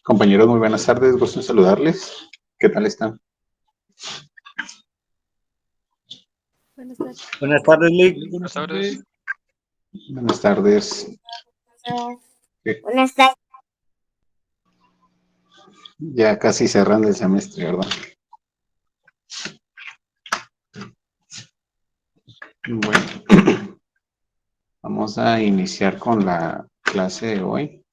Compañeros, muy buenas tardes, gusto en saludarles. ¿Qué tal están? Buenas tardes. Buenas tardes, Lick. Buenas tardes. Buenas tardes. Buenas tardes. Ya casi cerrando el semestre, ¿verdad? Bueno, vamos a iniciar con la clase de hoy.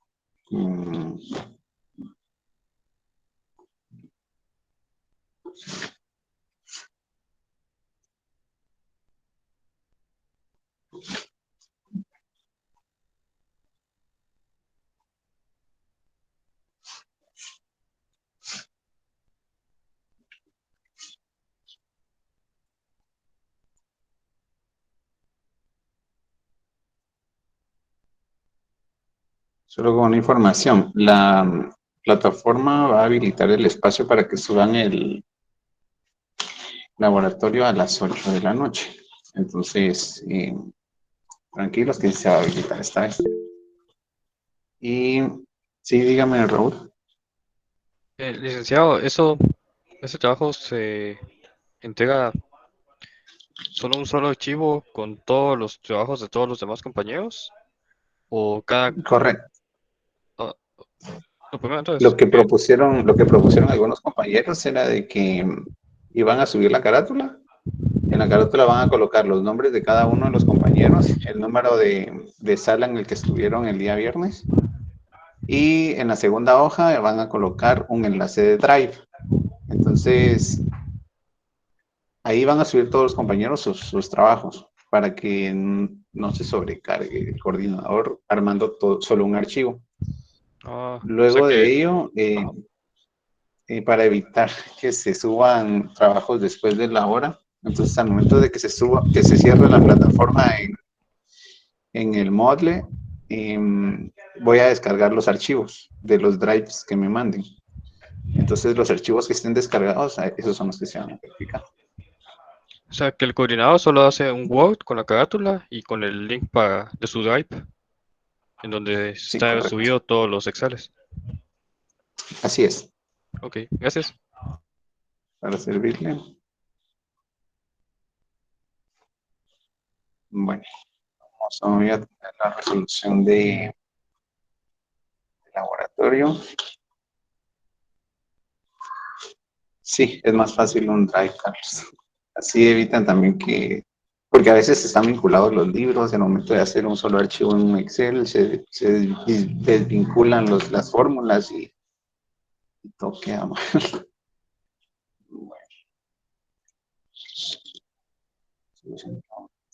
Solo con una información, la plataforma va a habilitar el espacio para que suban el laboratorio a las 8 de la noche. Entonces, tranquilos que se va a habilitar esta vez. Y sí, dígame, Raúl. Licenciado, ese trabajo se entrega solo un solo archivo con todos los trabajos de todos los demás compañeros o cada... Correcto. ah, lo primero entonces, Lo que propusieron algunos compañeros era de que iban a subir la carátula. En la carátula van a colocar los nombres de cada uno de los compañeros, el número de sala en el que estuvieron el día viernes, y en la segunda hoja van a colocar un enlace de Drive. Entonces, ahí van a subir todos los compañeros sus trabajos para que no se sobrecargue el coordinador armando solo un archivo. o sea Luego que... de ello, ajá. para evitar que se suban trabajos después de la hora. Entonces, al momento de que se cierre la plataforma en el Moodle, voy a descargar los archivos de los drives que me manden. Entonces, los archivos que estén descargados, esos son los que se van a verificar. O sea que el coordinador solo hace un Word con la carátula y con el link de su Drive, en donde Sí, está correcto. subido todos los Exceles. Así es, Ok, gracias. para servirle. Bueno, vamos a tener la resolución de laboratorio. Sí, es más fácil un Drive, Carlos. Así evitan también porque a veces están vinculados los libros, en el momento de hacer un solo archivo en un Excel, se desvinculan las fórmulas y todo queda mal.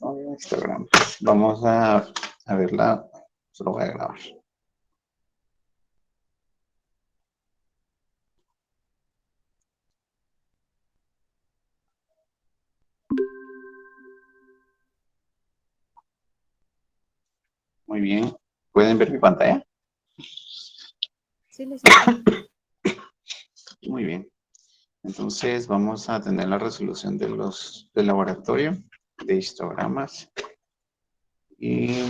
Bueno, Instagram. Vamos a verla, solo voy a grabar. Muy bien. ¿Pueden ver mi pantalla? Sí, licenciado. Muy bien. Entonces vamos a tener la resolución del laboratorio de histogramas. Y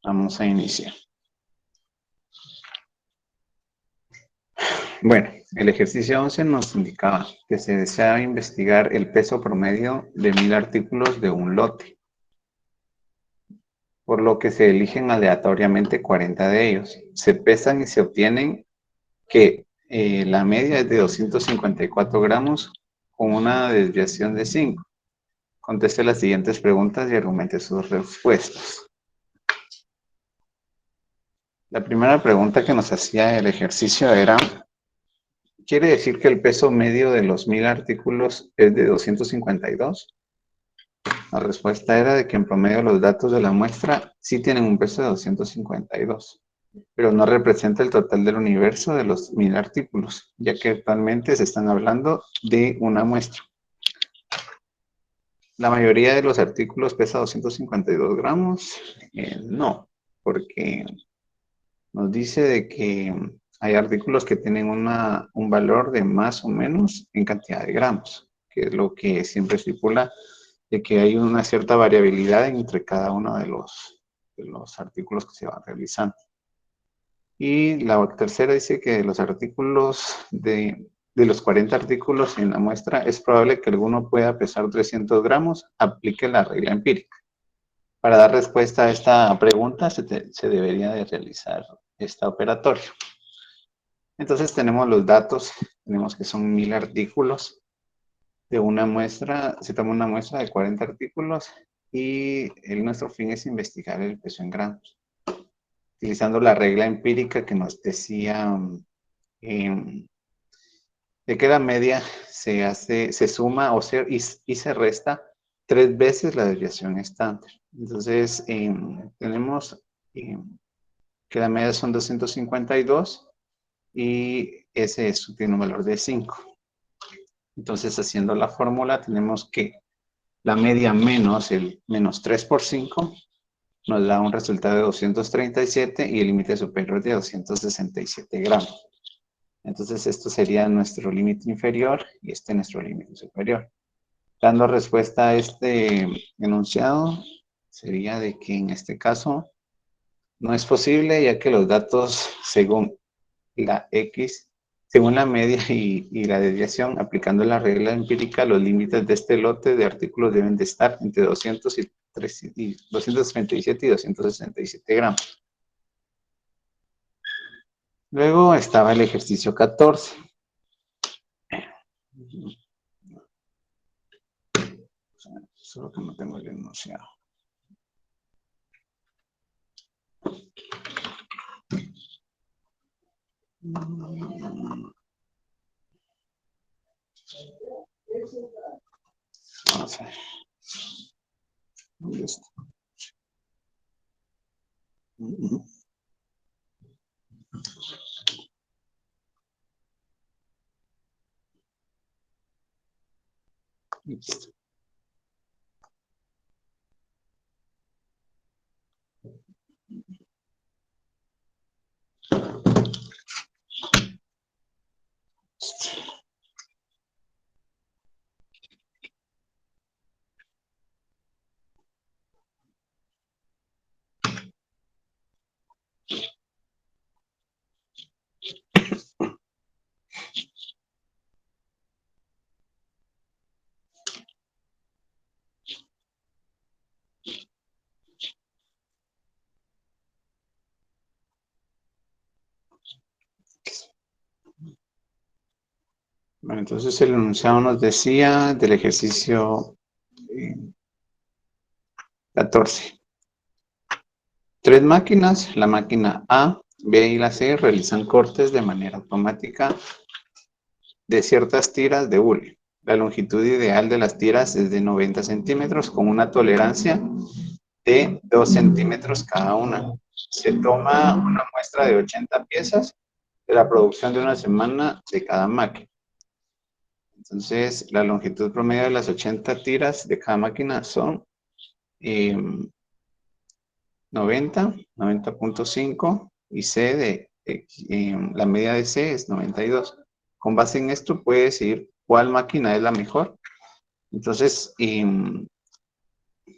vamos a iniciar. Bueno, el ejercicio 11 nos indicaba que se desea investigar el peso promedio de 1000 artículos de un lote, por lo que se eligen aleatoriamente 40 de ellos. Se pesan y se obtienen que la media es de 254 gramos con una desviación de 5. Conteste las siguientes preguntas y argumente sus respuestas. La primera pregunta que nos hacía el ejercicio era: ¿quiere decir que el peso medio de los 1000 artículos es de 252? La respuesta era de que en promedio los datos de la muestra sí tienen un peso de 252, pero no representa el total del universo de los 1000 artículos, ya que actualmente se están hablando de una muestra. La mayoría de los artículos pesa 252 gramos. No, porque nos dice de que hay artículos que tienen un valor de más o menos en cantidad de gramos, que es lo que siempre estipula de que hay una cierta variabilidad entre cada uno de los artículos que se van realizando. Y la tercera dice que de los artículos, de los 40 artículos en la muestra, es probable que alguno pueda pesar 300 gramos. Aplique la regla empírica. Para dar respuesta a esta pregunta, se debería de realizar esta operatoria. Entonces tenemos los datos, tenemos que son 1000 artículos de una muestra, se toma una muestra de 40 artículos y nuestro fin es investigar el peso en gramos. Utilizando la regla empírica que nos decía de que la media se suma y se resta 3 veces la desviación estándar. Entonces, tenemos que la media son 252 y ese tiene un valor de 5. Entonces, haciendo la fórmula, tenemos que la media menos el menos 3 por 5 nos da un resultado de 237 y el límite superior de 267 gramos. Entonces, esto sería nuestro límite inferior y este nuestro límite superior. Dando respuesta a este enunciado, sería de que en este caso no es posible, ya que los datos según la X, según la media y la desviación, aplicando la regla empírica, los límites de este lote de artículos deben de estar entre 237 y 267 gramos. Luego estaba el ejercicio 14. Solo que no tengo el enunciado. Vamos a ver. ¿Dónde está? Listo. Bueno, entonces el enunciado nos decía del ejercicio 14. 3 máquinas, la máquina A, B y la C, realizan cortes de manera automática de ciertas tiras de hule. La longitud ideal de las tiras es de 90 centímetros con una tolerancia de 2 centímetros cada una. Se toma una muestra de 80 piezas de la producción de una semana de cada máquina. Entonces, la longitud promedio de las 80 tiras de cada máquina son 90, 90.5 y la media de C es 92. Con base en esto puede decir cuál máquina es la mejor. Entonces,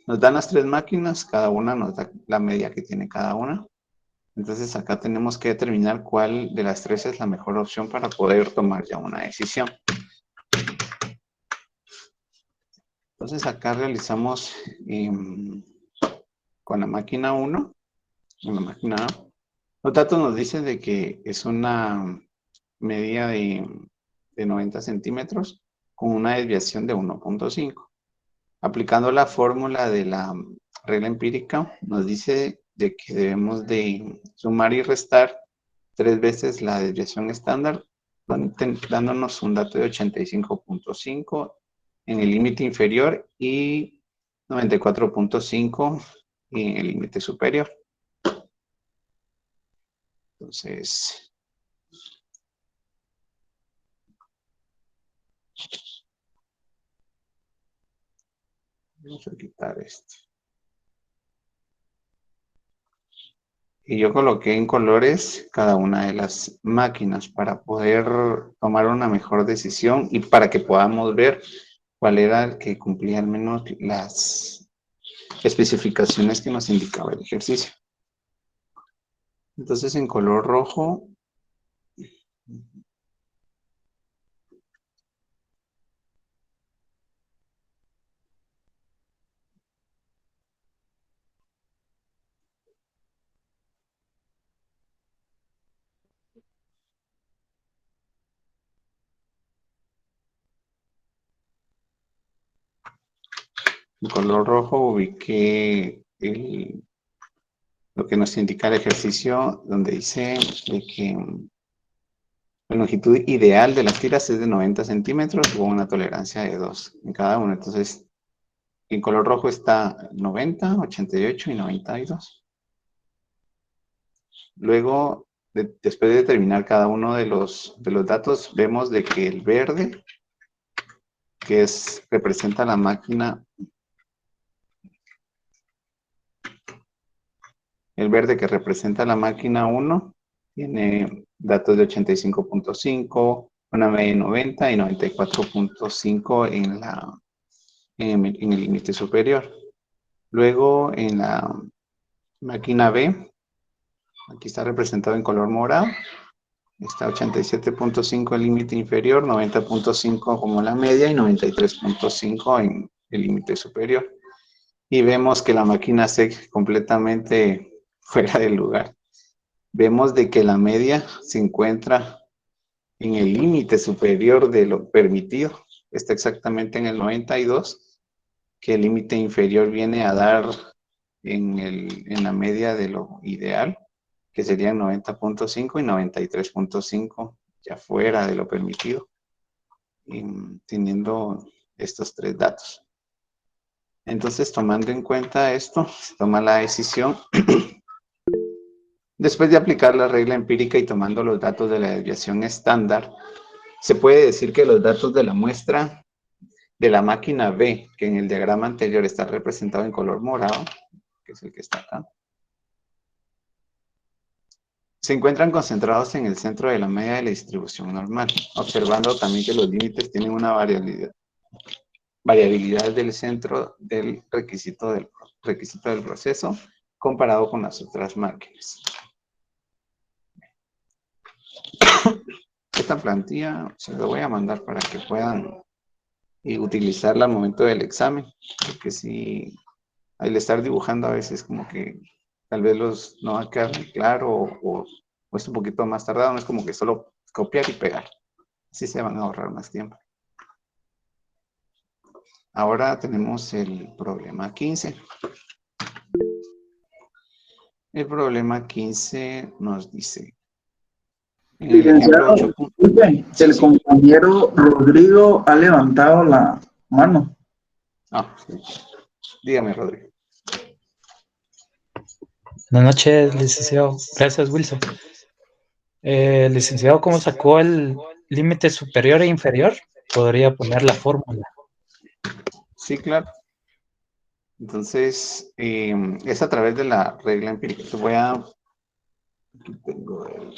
nos dan las 3 máquinas, cada una nos da la media que tiene cada una. Entonces, acá tenemos que determinar cuál de las 3 es la mejor opción para poder tomar ya una decisión. Entonces, acá realizamos con la máquina 1, con la máquina A. Los datos nos dicen de que es una medida de 90 centímetros con una desviación de 1.5. Aplicando la fórmula de la regla empírica, nos dice de que debemos de sumar y restar 3 veces la desviación estándar, dándonos un dato de 85.5 en el límite inferior y 94.5 en el límite superior. Entonces, vamos a quitar esto. Y yo coloqué en colores cada una de las máquinas para poder tomar una mejor decisión y para que podamos ver cuál era el que cumplía al menos las especificaciones que nos indicaba el ejercicio. Entonces en color rojo, ubiqué lo que nos indica el ejercicio, donde dice de que la longitud ideal de las tiras es de 90 centímetros con una tolerancia de 2 en cada uno. Entonces, en color rojo está 90, 88 y 92. Luego, después de determinar cada uno de los datos, vemos de que el verde, que representa la máquina, el verde que representa la máquina 1, tiene datos de 85.5, una media de 90 y 94.5 en el límite superior. Luego, en la máquina B, aquí está representado en color morado, está 87.5 el límite inferior, 90.5 como la media y 93.5 en el límite superior. Y vemos que la máquina C completamente fuera del lugar. Vemos de que la media se encuentra en el límite superior de lo permitido. Está exactamente en el 92, que el límite inferior viene a dar en la media de lo ideal, que serían 90.5 y 93.5, ya fuera de lo permitido, teniendo estos tres datos. Entonces, tomando en cuenta esto, se toma la decisión. Después de aplicar la regla empírica y tomando los datos de la desviación estándar, se puede decir que los datos de la muestra de la máquina B, que en el diagrama anterior está representado en color morado, que es el que está acá, se encuentran concentrados en el centro de la media de la distribución normal, observando también que los límites tienen una variabilidad del centro del requisito del proceso comparado con las otras máquinas. Esta plantilla se la voy a mandar para que puedan utilizarla al momento del examen, porque si al estar dibujando a veces como que tal vez no va a quedar muy claro o es un poquito más tardado, no es como que solo copiar y pegar. Así se van a ahorrar más tiempo. Ahora tenemos el problema 15. El problema 15 nos dice, en el ejemplo 8. El compañero Rodrigo ha levantado la mano. Ah, sí. Dígame, Rodrigo. Buenas noches, licenciado. Gracias, Wilson. Licenciado, ¿cómo sacó el límite superior e inferior? Podría poner la fórmula. Sí, claro. Entonces, es a través de la regla empírica. Te voy a... Aquí tengo el...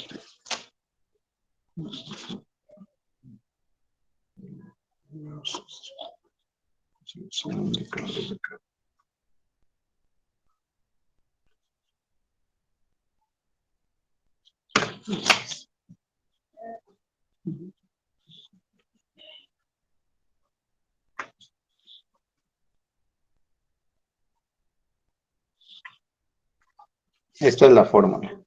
Esta es la fórmula.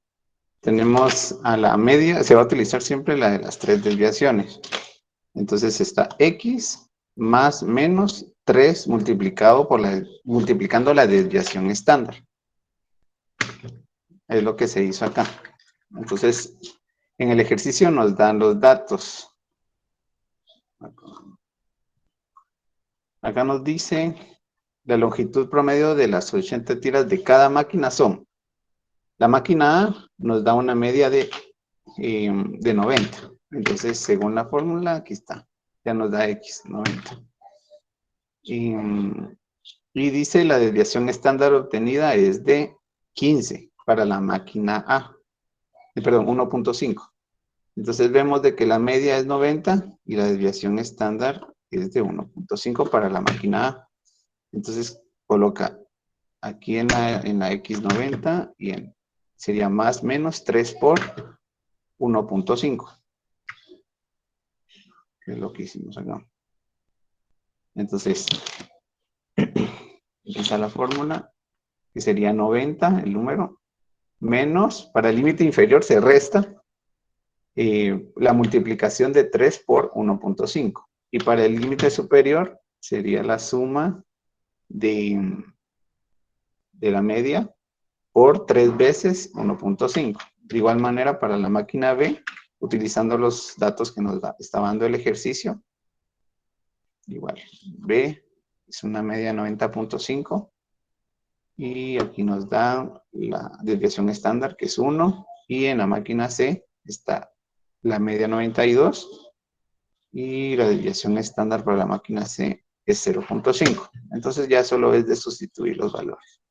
Tenemos a la media, se va a utilizar siempre la de las tres desviaciones. Entonces está X más menos 3 multiplicando la desviación estándar. Es lo que se hizo acá. Entonces, en el ejercicio nos dan los datos. Acá nos dice la longitud promedio de las 80 tiras de cada máquina son. La máquina A nos da una media de 90. Entonces, según la fórmula, aquí está. Ya nos da X, 90. Y dice la desviación estándar obtenida es de 15 para la máquina A. Perdón, 1.5. Entonces vemos de que la media es 90 y la desviación estándar es de 1.5 para la máquina A. Entonces coloca aquí en la X90 y en sería más menos 3 por 1.5. Que es lo que hicimos acá. Entonces, empieza la fórmula, que sería 90, el número, menos, para el límite inferior se resta la multiplicación de 3 por 1.5. Y para el límite superior sería la suma de la media por 3 veces 1.5. De igual manera, para la máquina B, utilizando los datos que nos está dando el ejercicio, igual, B es una media 90.5 y aquí nos da la desviación estándar, que es 1, y en la máquina C está la media 92 y la desviación estándar para la máquina C es 0.5. Entonces ya solo es de sustituir los valores.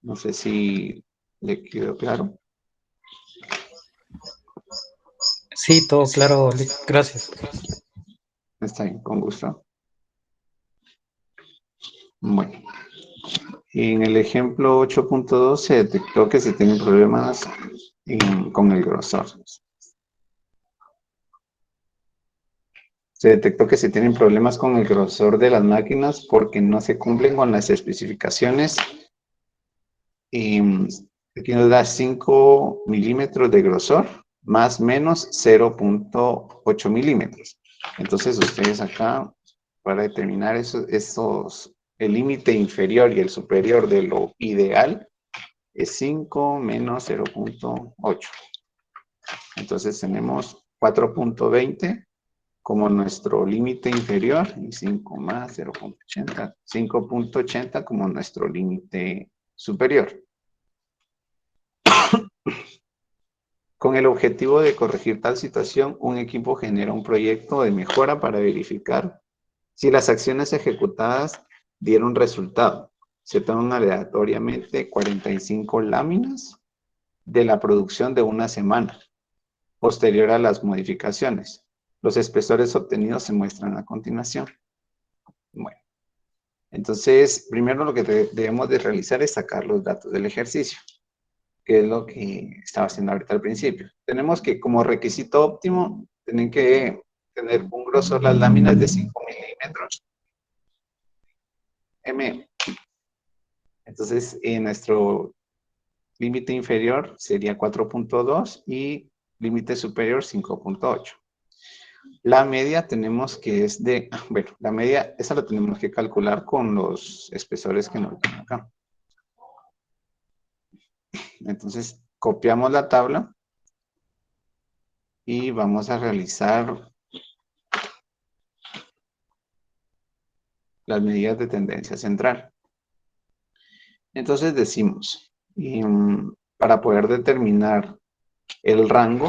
No sé si le quedó claro. Sí, todo claro, gracias. Está bien, con gusto. Bueno, en el ejemplo 8.2 se detectó que se tienen problemas con el grosor. Se detectó que se tienen problemas con el grosor de las máquinas porque no se cumplen con las especificaciones. Y aquí nos da 5 milímetros de grosor, más menos 0.8 milímetros. Entonces ustedes acá, para determinar el límite inferior y el superior de lo ideal, es 5 menos 0.8. Entonces tenemos 4.20 como nuestro límite inferior y 5 más 0.80, 5.80 como nuestro límite superior. Con el objetivo de corregir tal situación, un equipo genera un proyecto de mejora para verificar si las acciones ejecutadas dieron resultado. Se toman aleatoriamente 45 láminas de la producción de una semana, posterior a las modificaciones. Los espesores obtenidos se muestran a continuación. Bueno, entonces, primero lo que debemos de realizar es sacar los datos del ejercicio, que es lo que estaba haciendo ahorita al principio. Tenemos que, como requisito óptimo, tienen que tener un grosor las láminas de 5 milímetros. Entonces, nuestro límite inferior sería 4.2 y límite superior 5.8. La media tenemos que es de, bueno, la media, esa la tenemos que calcular con los espesores que nos dan acá. Entonces, copiamos la tabla y vamos a realizar las medidas de tendencia central. Entonces decimos, para poder determinar el rango,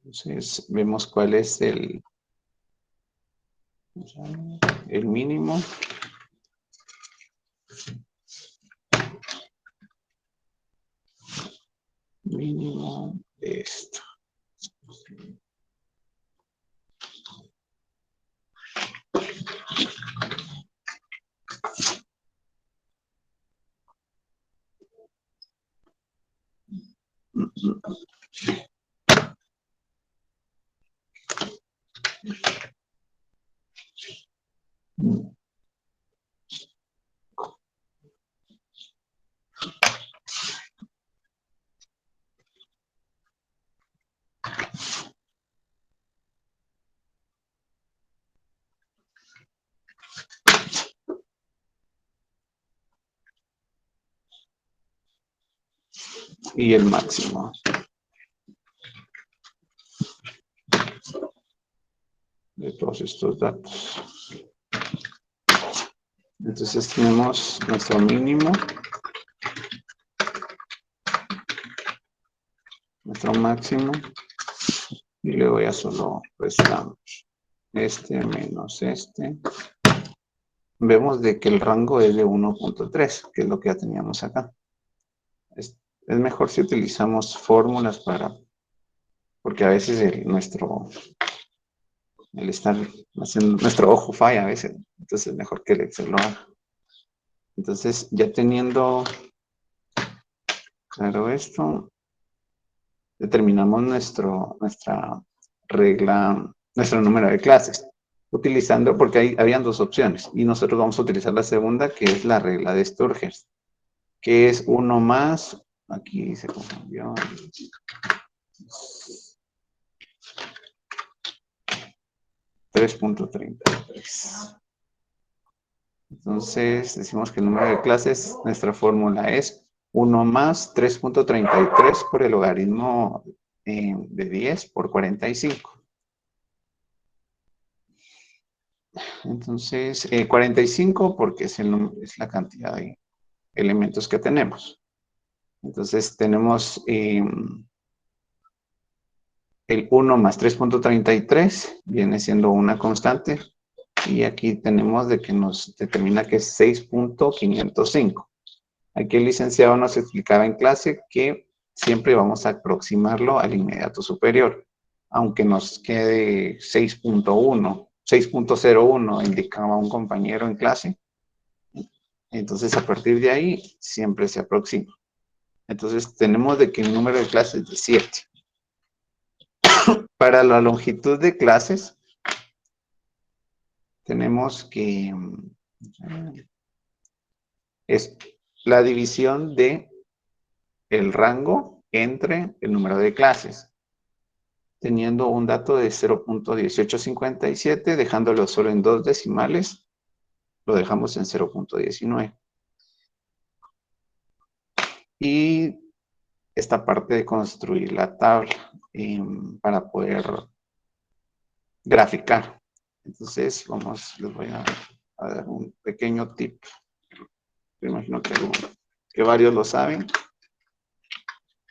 entonces vemos cuál es el mínimo. Mínimo de esto. Y el máximo. De todos estos datos. Entonces tenemos nuestro mínimo, nuestro máximo, y luego ya solo restamos este menos este. Vemos de que el rango es de 1.3, que es lo que ya teníamos acá. Es mejor si utilizamos fórmulas porque a veces nuestro el estar haciendo, nuestro ojo falla a veces, entonces es mejor que el Excel lo haga. Entonces, ya teniendo claro esto, determinamos nuestra regla, nuestro número de clases, utilizando, porque ahí habían dos opciones, y nosotros vamos a utilizar la segunda, que es la regla de Sturgers, que es 1 más, aquí se confundió, 3.33. Entonces, decimos que el número de clases, nuestra fórmula es 1 más 3.33 por el logaritmo de 10 por 45. Entonces, 45 porque es la cantidad de elementos que tenemos. Entonces, tenemos el 1 más 3.33, viene siendo una constante. Y aquí tenemos de que nos determina que es 6.505. Aquí el licenciado nos explicaba en clase que siempre vamos a aproximarlo al inmediato superior. Aunque nos quede 6.1, 6.01, indicaba un compañero en clase. Entonces, a partir de ahí, siempre se aproxima. Entonces, tenemos de que el número de clases es de 7. Para la longitud de clases, tenemos que es la división de el rango entre el número de clases, teniendo un dato de 0.1857, dejándolo solo en 2 decimales, lo dejamos en 0.19. Y esta parte de construir la tabla para poder graficar. Entonces, les voy a dar un pequeño tip. Me imagino que varios lo saben,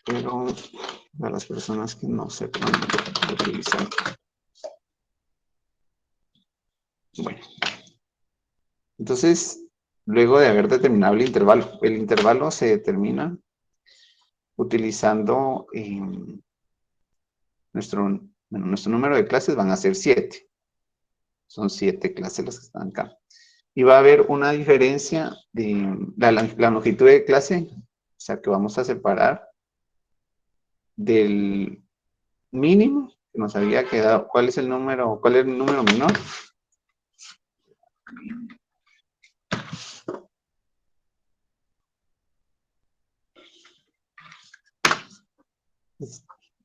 pero para las personas que no sepan utilizar. Bueno, entonces, luego de haber determinado el intervalo se determina utilizando nuestro número de clases van a ser 7. Son 7 clases las que están acá. Y va a haber una diferencia de la longitud de clase, o sea que vamos a separar del mínimo que nos había quedado. ¿Cuál es el número menor?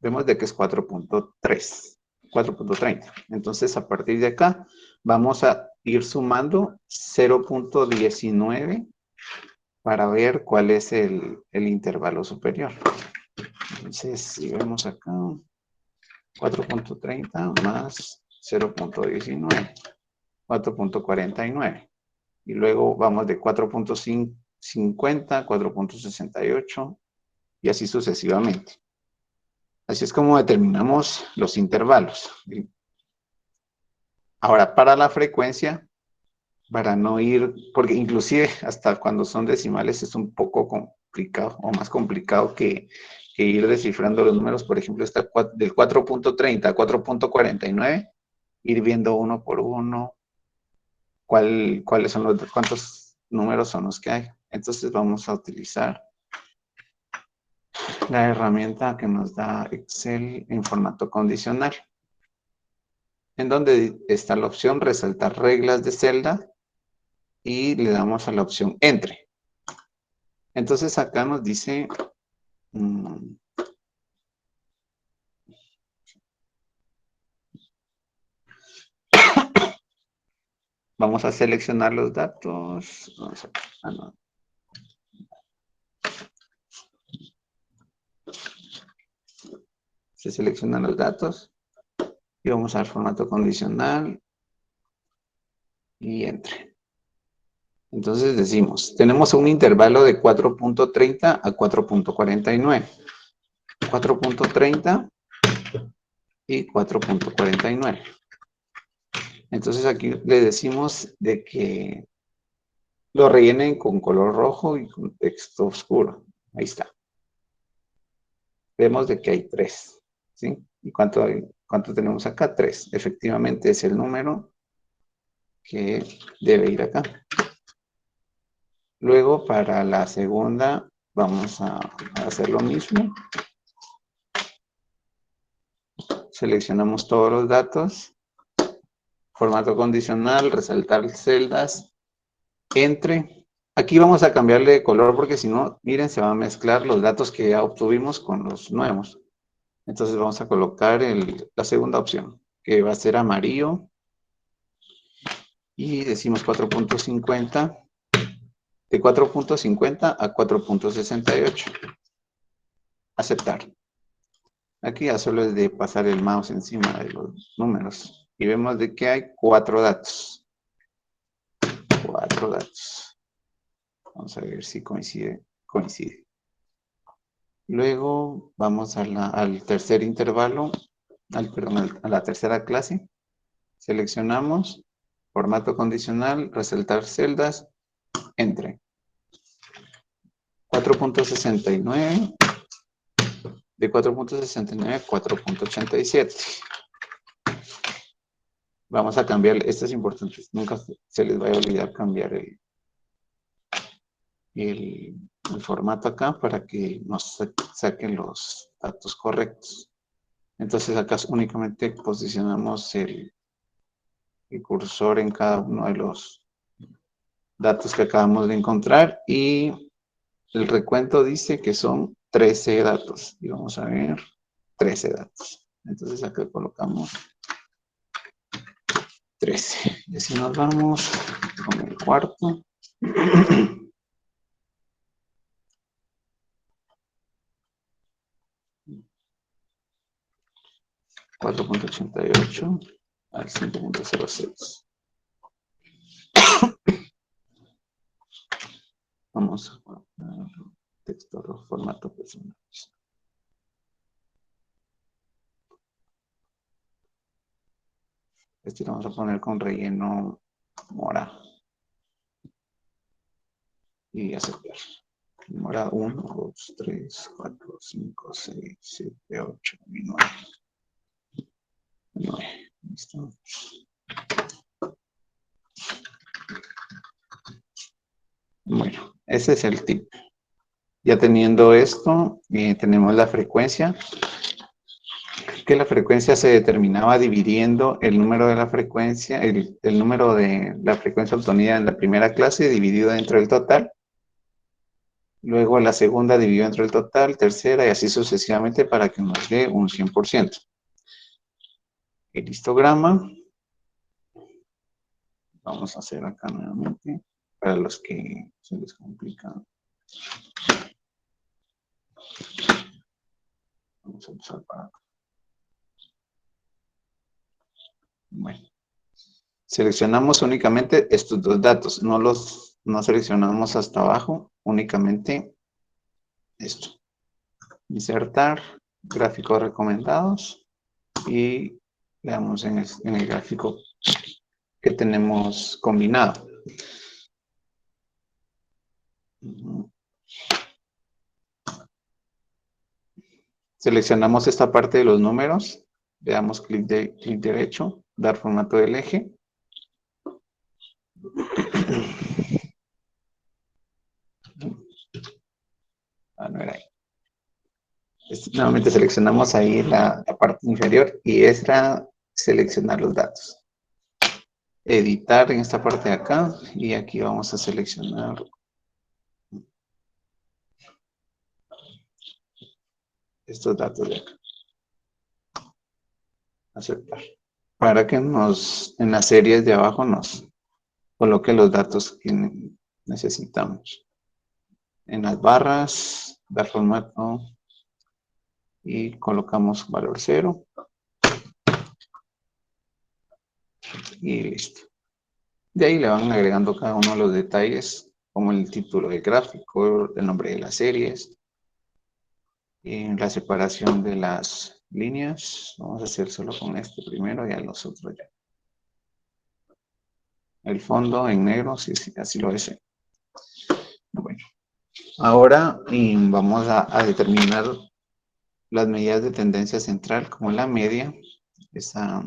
Vemos de que es 4.30. Entonces, a partir de acá, vamos a ir sumando 0.19 para ver cuál es el intervalo superior. Entonces, si vemos acá, 4.30 más 0.19, 4.49. Y luego vamos de 4.50, 4.68 y así sucesivamente. Así es como determinamos los intervalos. Ahora, para la frecuencia, para no ir, porque inclusive hasta cuando son decimales es un poco complicado o más complicado que ir descifrando los números. Por ejemplo, está del 4.30 a 4.49, ir viendo uno por uno cuáles son cuántos números son los que hay. Entonces vamos a utilizar la herramienta que nos da Excel en formato condicional, en donde está la opción resaltar reglas de celda y le damos a la opción entre. Entonces acá nos dice vamos a seleccionar los datos. Se seleccionan los datos y vamos al formato condicional y entre. Entonces decimos, tenemos un intervalo de 4.30 a 4.49. 4.30 y 4.49. Entonces aquí le decimos de que lo rellenen con color rojo y con texto oscuro. Ahí está. Vemos de que hay 3. ¿Sí? ¿Y cuánto ¿Cuánto tenemos acá? 3. Efectivamente es el número que debe ir acá. Luego, para la segunda, vamos a hacer lo mismo. Seleccionamos todos los datos. Formato condicional, resaltar celdas, entre. Aquí vamos a cambiarle de color porque si no, miren, se van a mezclar los datos que ya obtuvimos con los nuevos. Entonces vamos a colocar la segunda opción, que va a ser amarillo. Y decimos 4.50. De 4.50 a 4.68. Aceptar. Aquí ya solo es de pasar el mouse encima de los números. Y vemos de que hay 4 datos. 4 datos. Vamos a ver si coincide. Coincide. Luego vamos al tercer intervalo, a la tercera clase. Seleccionamos formato condicional, resaltar celdas, entre. 4.69, de 4.69 a 4.87. Vamos a cambiar, esto es importante, nunca se les vaya a olvidar cambiar el formato acá para que nos saquen los datos correctos. Entonces acá únicamente posicionamos el cursor en cada uno de los datos que acabamos de encontrar y el recuento dice que son 13 datos. Y vamos a ver 13 datos. Entonces acá colocamos 13. Y así nos vamos con el cuarto. 4.88 al 5.06. Vamos a colocar texto formato personal. Este lo vamos a poner con relleno mora. Y aceptar. Mora 1, 2, 3, 4, 5, 6, 7, 8 y 9. 9. Listo. Bueno, ese es el tip. Ya teniendo esto, tenemos la frecuencia. Que la frecuencia se determinaba dividiendo el número de la frecuencia, el número de la frecuencia obtenida en la primera clase dividido dentro del total. Luego la segunda dividido entre el total, tercera y así sucesivamente para que nos dé un 100%. El histograma. Vamos a hacer acá nuevamente para los que se les complica. Vamos a usar para acá. Bueno. Seleccionamos únicamente estos dos datos, no seleccionamos hasta abajo, únicamente esto. Insertar, gráficos recomendados y le damos en el gráfico que tenemos combinado. Seleccionamos esta parte de los números, le damos clic derecho, dar formato del eje. No era ahí. Nuevamente seleccionamos ahí la parte inferior y esta seleccionar los datos. Editar en esta parte de acá y aquí vamos a seleccionar estos datos de acá. Aceptar. Para que en las series de abajo nos coloque los datos que necesitamos. En las barras, dar formato y colocamos valor 0. Y listo. De ahí le van agregando cada uno de los detalles, como el título del gráfico, el nombre de las series, y la separación de las líneas. Vamos a hacer solo con este primero y a los otros ya. El fondo en negro, si así lo deseo. Bueno, ahora vamos a determinar las medidas de tendencia central, como la media, esa,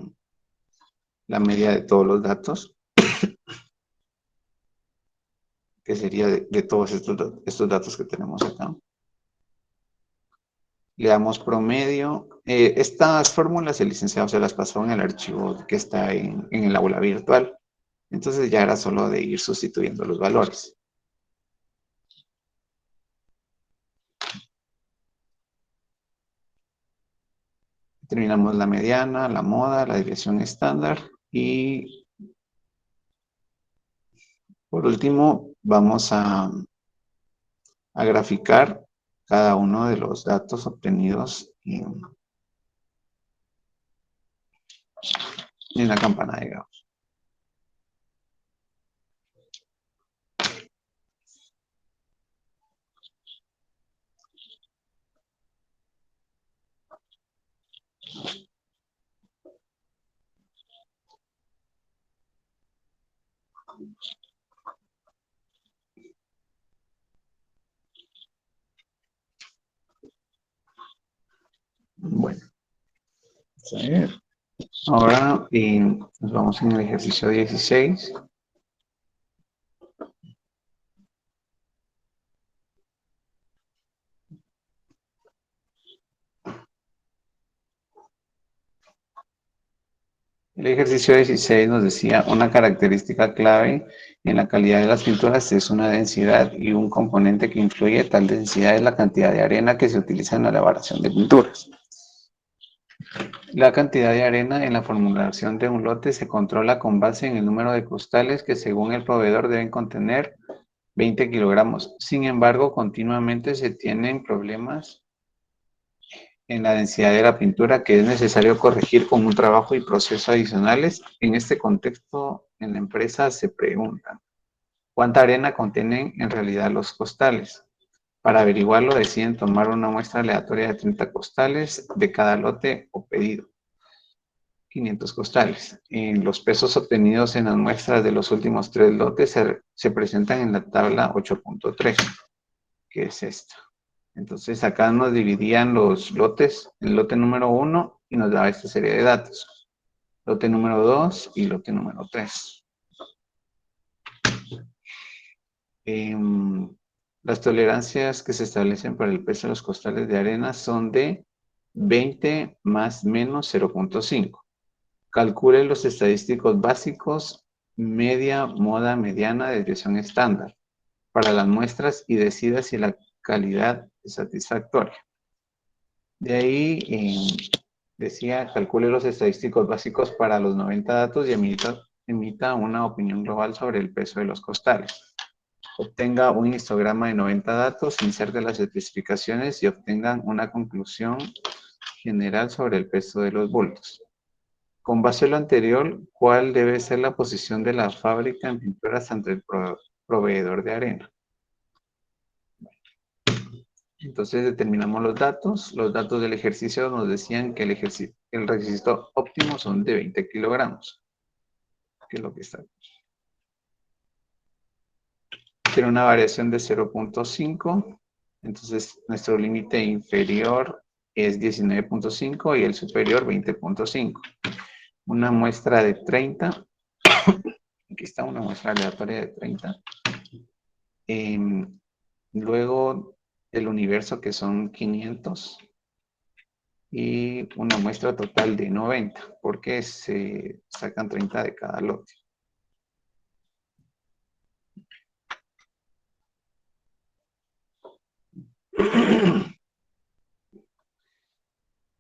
la media de todos los datos, que sería de todos estos datos que tenemos acá. Le damos promedio. Estas fórmulas el licenciado se las pasó en el archivo que está en el aula virtual. Entonces ya era solo de ir sustituyendo los valores. Terminamos la mediana, la moda, la desviación estándar y por último vamos a graficar cada uno de los datos obtenidos en la campana de Gauss. Bueno, vamos a ver. Ahora nos vamos en el ejercicio 16. El ejercicio 16 nos decía una característica clave en la calidad de las pinturas es una densidad y un componente que influye tal densidad es la cantidad de arena que se utiliza en la elaboración de pinturas. La cantidad de arena en la formulación de un lote se controla con base en el número de costales que según el proveedor deben contener 20 kilogramos. Sin embargo, continuamente se tienen problemas en la densidad de la pintura que es necesario corregir con un trabajo y procesos adicionales. En este contexto, en la empresa se preguntan, ¿cuánta arena contienen en realidad los costales? Para averiguarlo, deciden tomar una muestra aleatoria de 30 costales de cada lote o pedido. 500 costales. Los pesos obtenidos en las muestras de los últimos 3 lotes se presentan en la tabla 8.3, que es esta. Entonces acá nos dividían los lotes, el lote número 1 y nos daba esta serie de datos. Lote número 2 y lote número 3. Las tolerancias que se establecen para el peso de los costales de arena son de 20 más menos 0.5. Calcule los estadísticos básicos, media, moda, mediana, desviación estándar para las muestras y decida si la calidad es satisfactoria. De ahí decía, calcule los estadísticos básicos para los 90 datos y emita una opinión global sobre el peso de los costales. Obtenga un histograma de 90 datos, inserte las especificaciones y obtengan una conclusión general sobre el peso de los bultos. Con base a lo anterior, ¿cuál debe ser la posición de la fábrica en pinturas ante el proveedor de arena? Entonces determinamos los datos. Los datos del ejercicio nos decían que el registro óptimo son de 20 kilogramos. Que es lo que está aquí. Tiene una variación de 0.5. Entonces nuestro límite inferior es 19.5 y el superior 20.5. Una muestra de 30. Aquí está una muestra aleatoria de 30. Luego el universo que son 500 y una muestra total de 90 porque se sacan 30 de cada lote.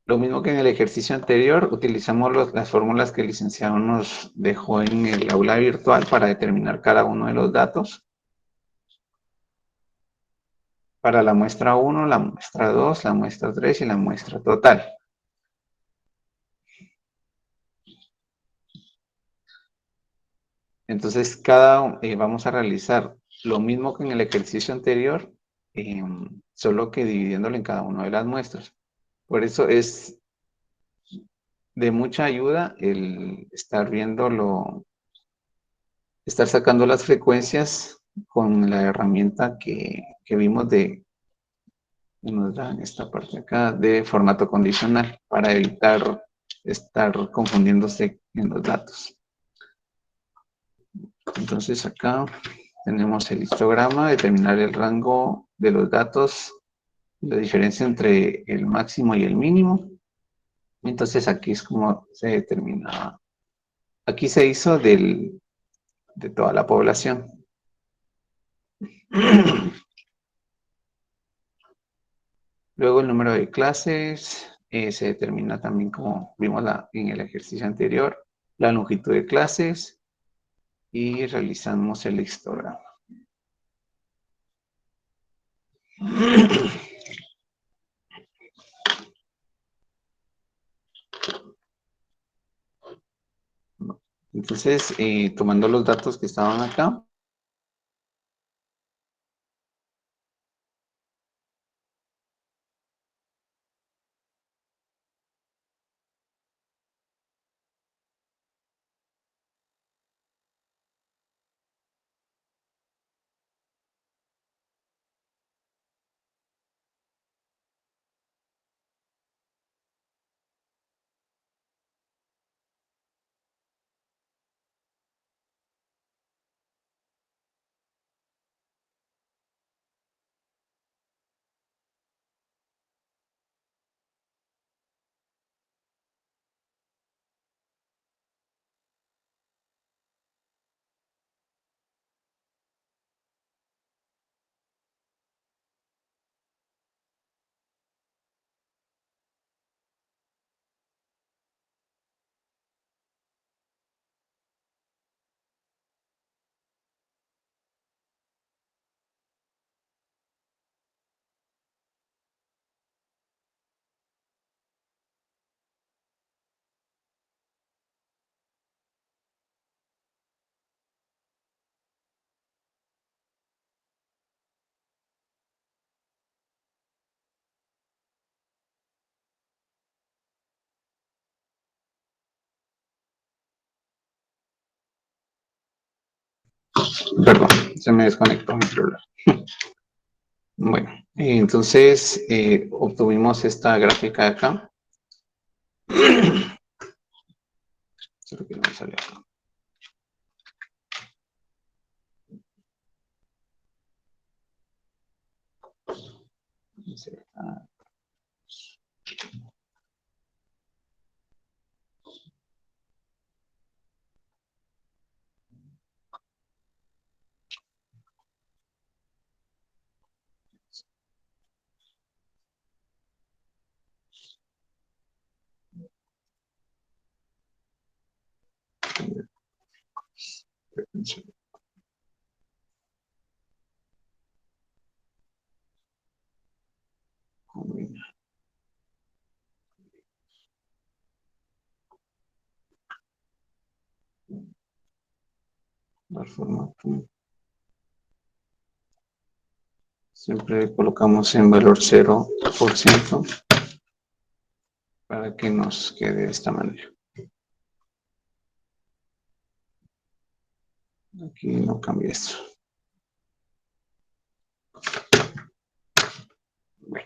Lo mismo que en el ejercicio anterior, utilizamos las fórmulas que el licenciado nos dejó en el aula virtual para determinar cada uno de los datos. Para la muestra 1, la muestra 2, la muestra 3 y la muestra total. Entonces, vamos a realizar lo mismo que en el ejercicio anterior, solo que dividiéndolo en cada una de las muestras. Por eso es de mucha ayuda el estar estar sacando las frecuencias con la herramienta que vimos nos da en esta parte acá, de formato condicional, para evitar estar confundiéndose en los datos. Entonces acá tenemos el histograma, determinar el rango de los datos, la diferencia entre el máximo y el mínimo. Entonces aquí es como se determinaba. Aquí se hizo de toda la población. Luego el número de clases se determina también, como vimos en el ejercicio anterior, la longitud de clases y realizamos el histograma. Entonces, tomando los datos que estaban acá, perdón, se me desconectó mi celular. Bueno, entonces obtuvimos esta gráfica de acá. Solo que no me sale acá. Dar formato. Siempre colocamos en valor 0% para que nos quede de esta manera. Aquí no cambia esto. Bueno.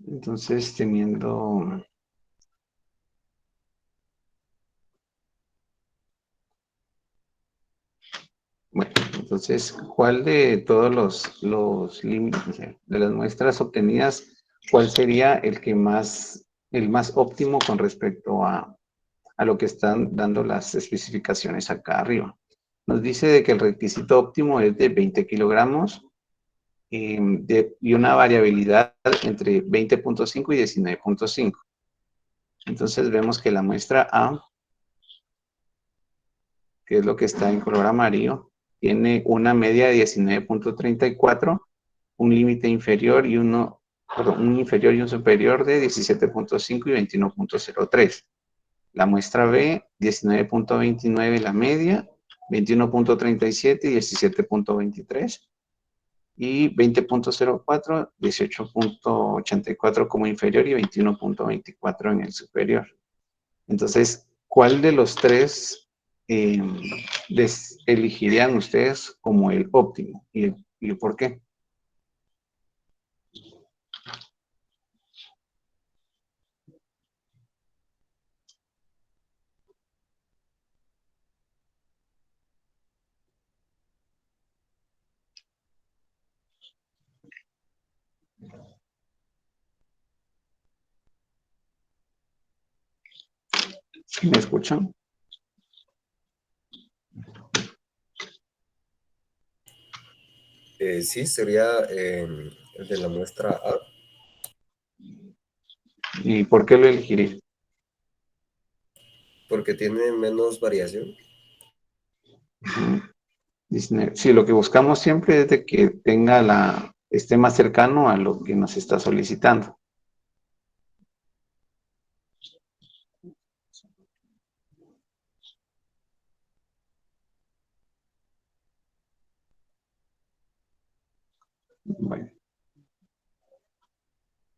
Entonces, teniendo... Bueno, entonces, ¿cuál de todos los límites de las muestras obtenidas, cuál sería el más óptimo con respecto a lo que están dando las especificaciones acá arriba? Nos dice de que el requisito óptimo es de 20 kilogramos y una variabilidad entre 20.5 y 19.5. Entonces vemos que la muestra A, que es lo que está en color amarillo, tiene una media de 19.34, un límite inferior y un inferior y un superior de 17.5 y 21.03. La muestra B, 19.29 la media, 21.37 y 17.23. Y 20.04, 18.84 como inferior y 21.24 en el superior. Entonces, ¿cuál de los tres eh, elegirían ustedes como el óptimo? ¿Y por qué? ¿Sí me escuchan? Sí, sería el de la muestra A. ¿Y por qué lo elegiría? Porque tiene menos variación. Ujú. Sí, lo que buscamos siempre es de que esté más cercano a lo que nos está solicitando. Bueno.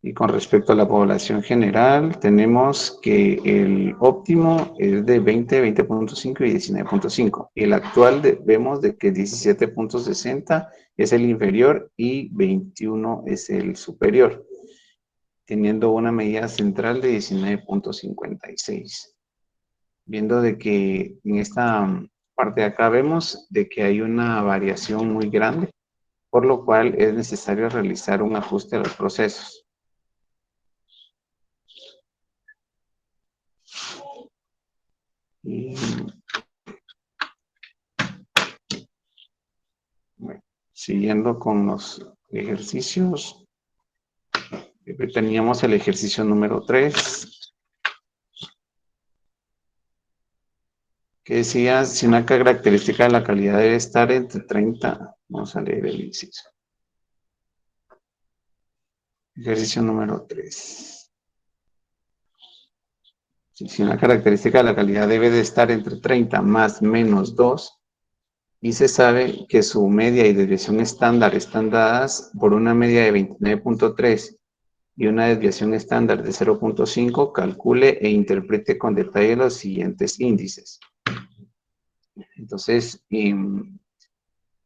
Y con respecto a la población general, tenemos que el óptimo es de 20, 20.5 y 19.5. El actual vemos de que 17.60 es el inferior y 21 es el superior, teniendo una medida central de 19.56. Viendo de que en esta parte de acá vemos de que hay una variación muy grande, por lo cual es necesario realizar un ajuste a los procesos. Y, bueno, siguiendo con los ejercicios, teníamos el ejercicio número 3, que decía, si una característica de la calidad debe estar entre 30, vamos a leer el inciso. Ejercicio número 3. Si una característica de la calidad debe de estar entre 30 más menos 2, y se sabe que su media y desviación estándar están dadas por una media de 29.3 y una desviación estándar de 0.5, calcule e interprete con detalle los siguientes índices. Entonces,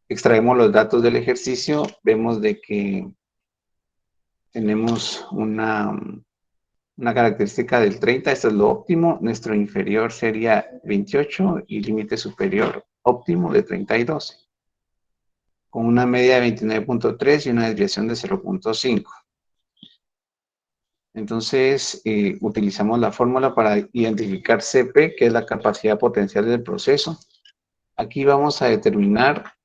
extraemos los datos del ejercicio, vemos de que tenemos una característica del 30, esto es lo óptimo, nuestro inferior sería 28 y límite superior óptimo de 32, con una media de 29.3 y una desviación de 0.5. Entonces, utilizamos la fórmula para identificar CP, que es la capacidad potencial del proceso. Aquí vamos a determinar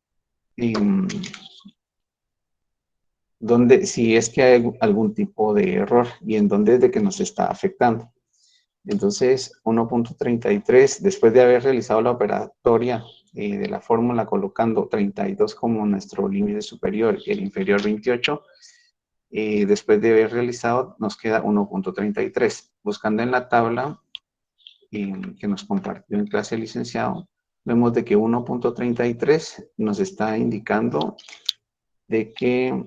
si es que hay algún tipo de error y en dónde es de que nos está afectando. Entonces, 1.33, después de haber realizado la operatoria de la fórmula colocando 32 como nuestro límite superior y el inferior 28, después de haber realizado nos queda 1.33. Buscando en la tabla que nos compartió en clase el licenciado, vemos de que 1.33 nos está indicando de que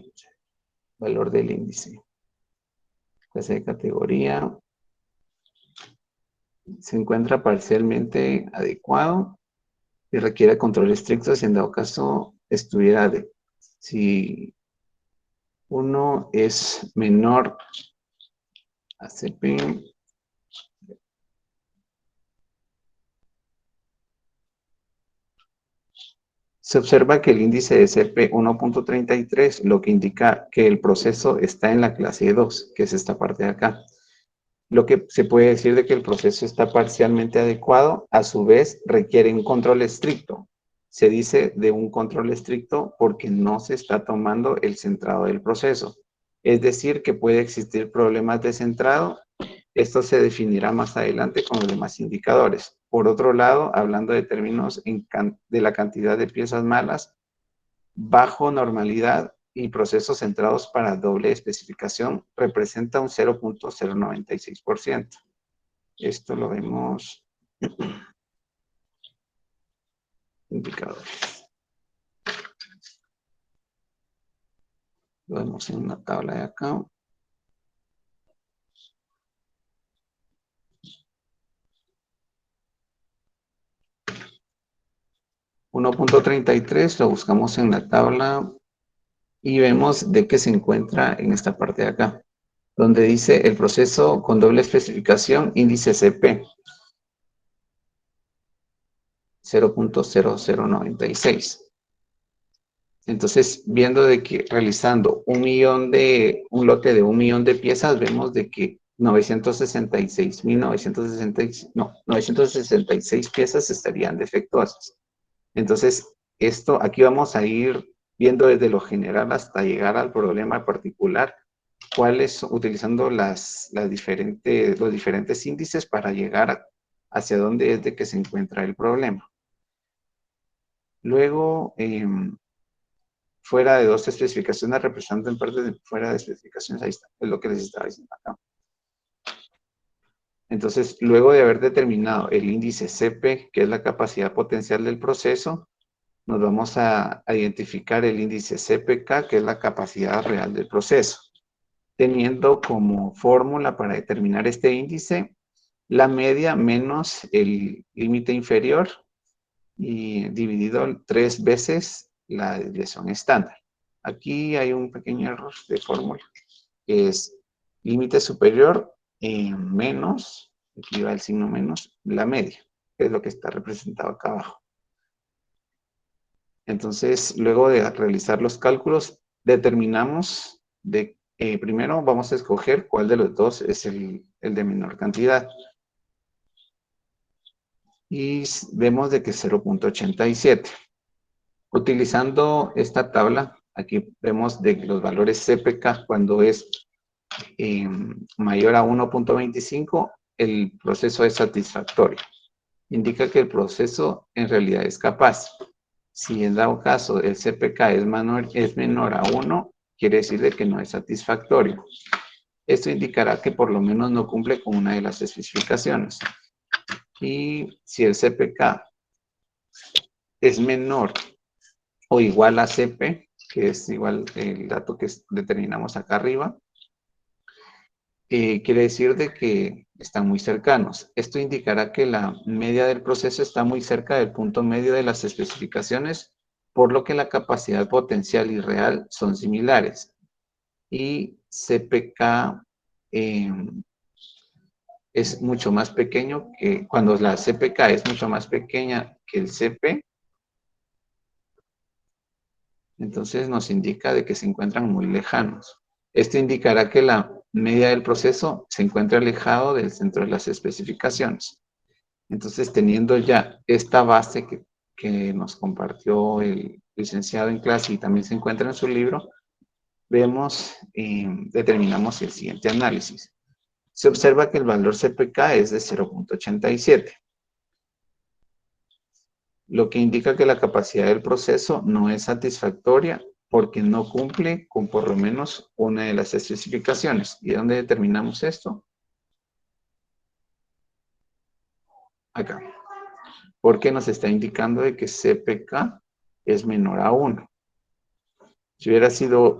valor del índice, clase de categoría, se encuentra parcialmente adecuado y requiere control estricto si en dado caso estuviera si uno es menor a CP, se observa que el índice de CP 1.33, lo que indica que el proceso está en la clase 2, que es esta parte de acá. Lo que se puede decir de que el proceso está parcialmente adecuado, a su vez requiere un control estricto. Se dice de un control estricto porque no se está tomando el centrado del proceso. Es decir, que puede existir problemas de centrado. Esto se definirá más adelante con los demás indicadores. Por otro lado, hablando de términos de la cantidad de piezas malas, bajo normalidad y procesos centrados para doble especificación representa un 0.096%. Esto lo vemos indicadores. Lo vemos en una tabla de acá. 1.33 lo buscamos en la tabla y vemos de qué se encuentra en esta parte de acá, donde dice el proceso con doble especificación, índice CP, 0.0096. Entonces, viendo de que realizando un lote de 1.000.000 de piezas, vemos de que 966 piezas estarían defectuosas. Entonces, aquí vamos a ir viendo desde lo general hasta llegar al problema particular, utilizando los diferentes índices para llegar hacia dónde es de que se encuentra el problema. Luego, fuera de dos especificaciones, representando en parte fuera de especificaciones, ahí está, es lo que les estaba diciendo acá. Entonces, luego de haber determinado el índice CP, que es la capacidad potencial del proceso, nos vamos a identificar el índice CPK, que es la capacidad real del proceso, teniendo como fórmula para determinar este índice la media menos el límite inferior y dividido 3 veces la desviación estándar. Aquí hay un pequeño error de fórmula, que es límite superior menos, aquí va el signo menos, la media, que es lo que está representado acá abajo. Entonces, luego de realizar los cálculos, determinamos primero vamos a escoger cuál de los dos es el de menor cantidad. Y vemos de que es 0.87. Utilizando esta tabla, aquí vemos de que los valores CPK cuando es mayor a 1.25, el proceso es satisfactorio. Indica que el proceso en realidad es capaz. Si en dado caso el CPK es menor a 1, quiere decir de que no es satisfactorio. Esto indicará que por lo menos no cumple con una de las especificaciones. Y si el CPK es menor o igual a CP, que es igual el dato que determinamos acá arriba, quiere decir de que están muy cercanos. Esto indicará que la media del proceso está muy cerca del punto medio de las especificaciones, por lo que la capacidad potencial y real son similares. Y CPK es mucho más pequeño que, cuando la CPK es mucho más pequeña que el CP, entonces nos indica de que se encuentran muy lejanos. Esto indicará que la media del proceso se encuentra alejado del centro de las especificaciones. Entonces, teniendo ya esta base que nos compartió el licenciado en clase y también se encuentra en su libro, determinamos el siguiente análisis. Se observa que el valor CPK es de 0.87, lo que indica que la capacidad del proceso no es satisfactoria porque no cumple con por lo menos una de las especificaciones. ¿Y dónde determinamos esto? Acá. Porque nos está indicando de que CPK es menor a 1. Si hubiera sido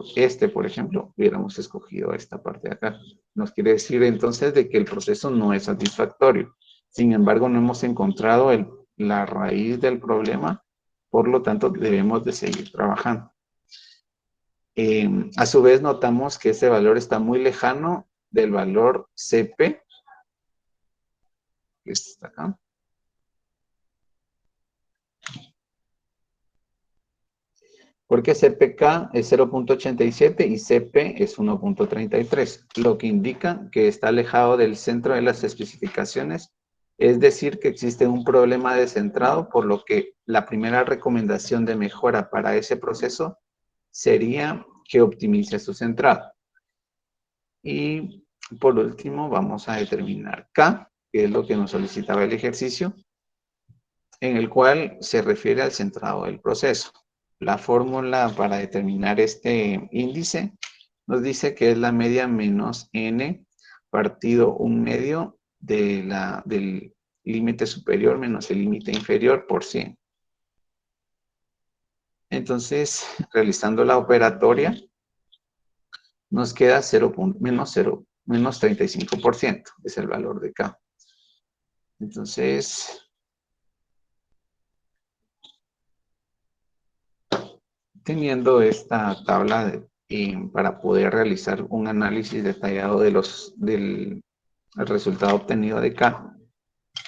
por ejemplo, hubiéramos escogido esta parte de acá. Nos quiere decir entonces de que el proceso no es satisfactorio. Sin embargo, no hemos encontrado la raíz del problema, por lo tanto, debemos de seguir trabajando. A su vez, notamos que este valor está muy lejano del valor CP, que está acá. Porque CPK es 0.87 y CP es 1.33, lo que indica que está alejado del centro de las especificaciones, es decir, que existe un problema de centrado, por lo que la primera recomendación de mejora para ese proceso sería que optimice su centrado. Y por último, vamos a determinar K, que es lo que nos solicitaba el ejercicio, en el cual se refiere al centrado del proceso. La fórmula para determinar este índice nos dice que es la media menos n partido un medio del límite superior menos el límite inferior por 100. Entonces, realizando la operatoria, nos queda menos 35%, es el valor de K. Entonces, teniendo esta tabla para poder realizar un análisis detallado del resultado obtenido de K,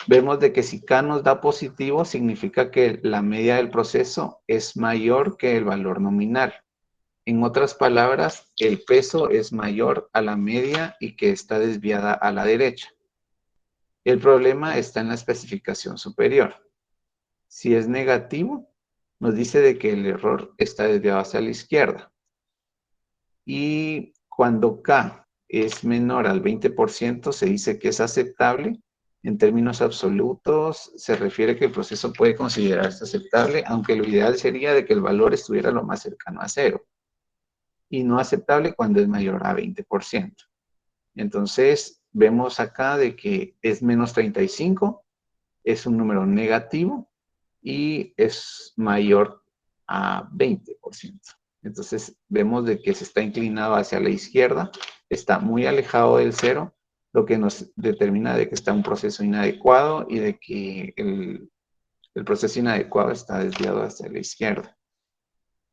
vemos de que si K nos da positivo, significa que la media del proceso es mayor que el valor nominal. En otras palabras, el peso es mayor a la media y que está desviada a la derecha. El problema está en la especificación superior. Si es negativo, nos dice de que el error está desviado hacia la izquierda. Y cuando K es menor al 20%, se dice que es aceptable. En términos absolutos, se refiere que el proceso puede considerarse aceptable, aunque lo ideal sería de que el valor estuviera lo más cercano a cero. Y no aceptable cuando es mayor a 20%. Entonces, vemos acá de que es menos 35, es un número negativo y es mayor a 20%. Entonces, vemos de que se está inclinado hacia la izquierda, está muy alejado del cero, lo que nos determina de que está un proceso inadecuado y de que el proceso inadecuado está desviado hacia la izquierda.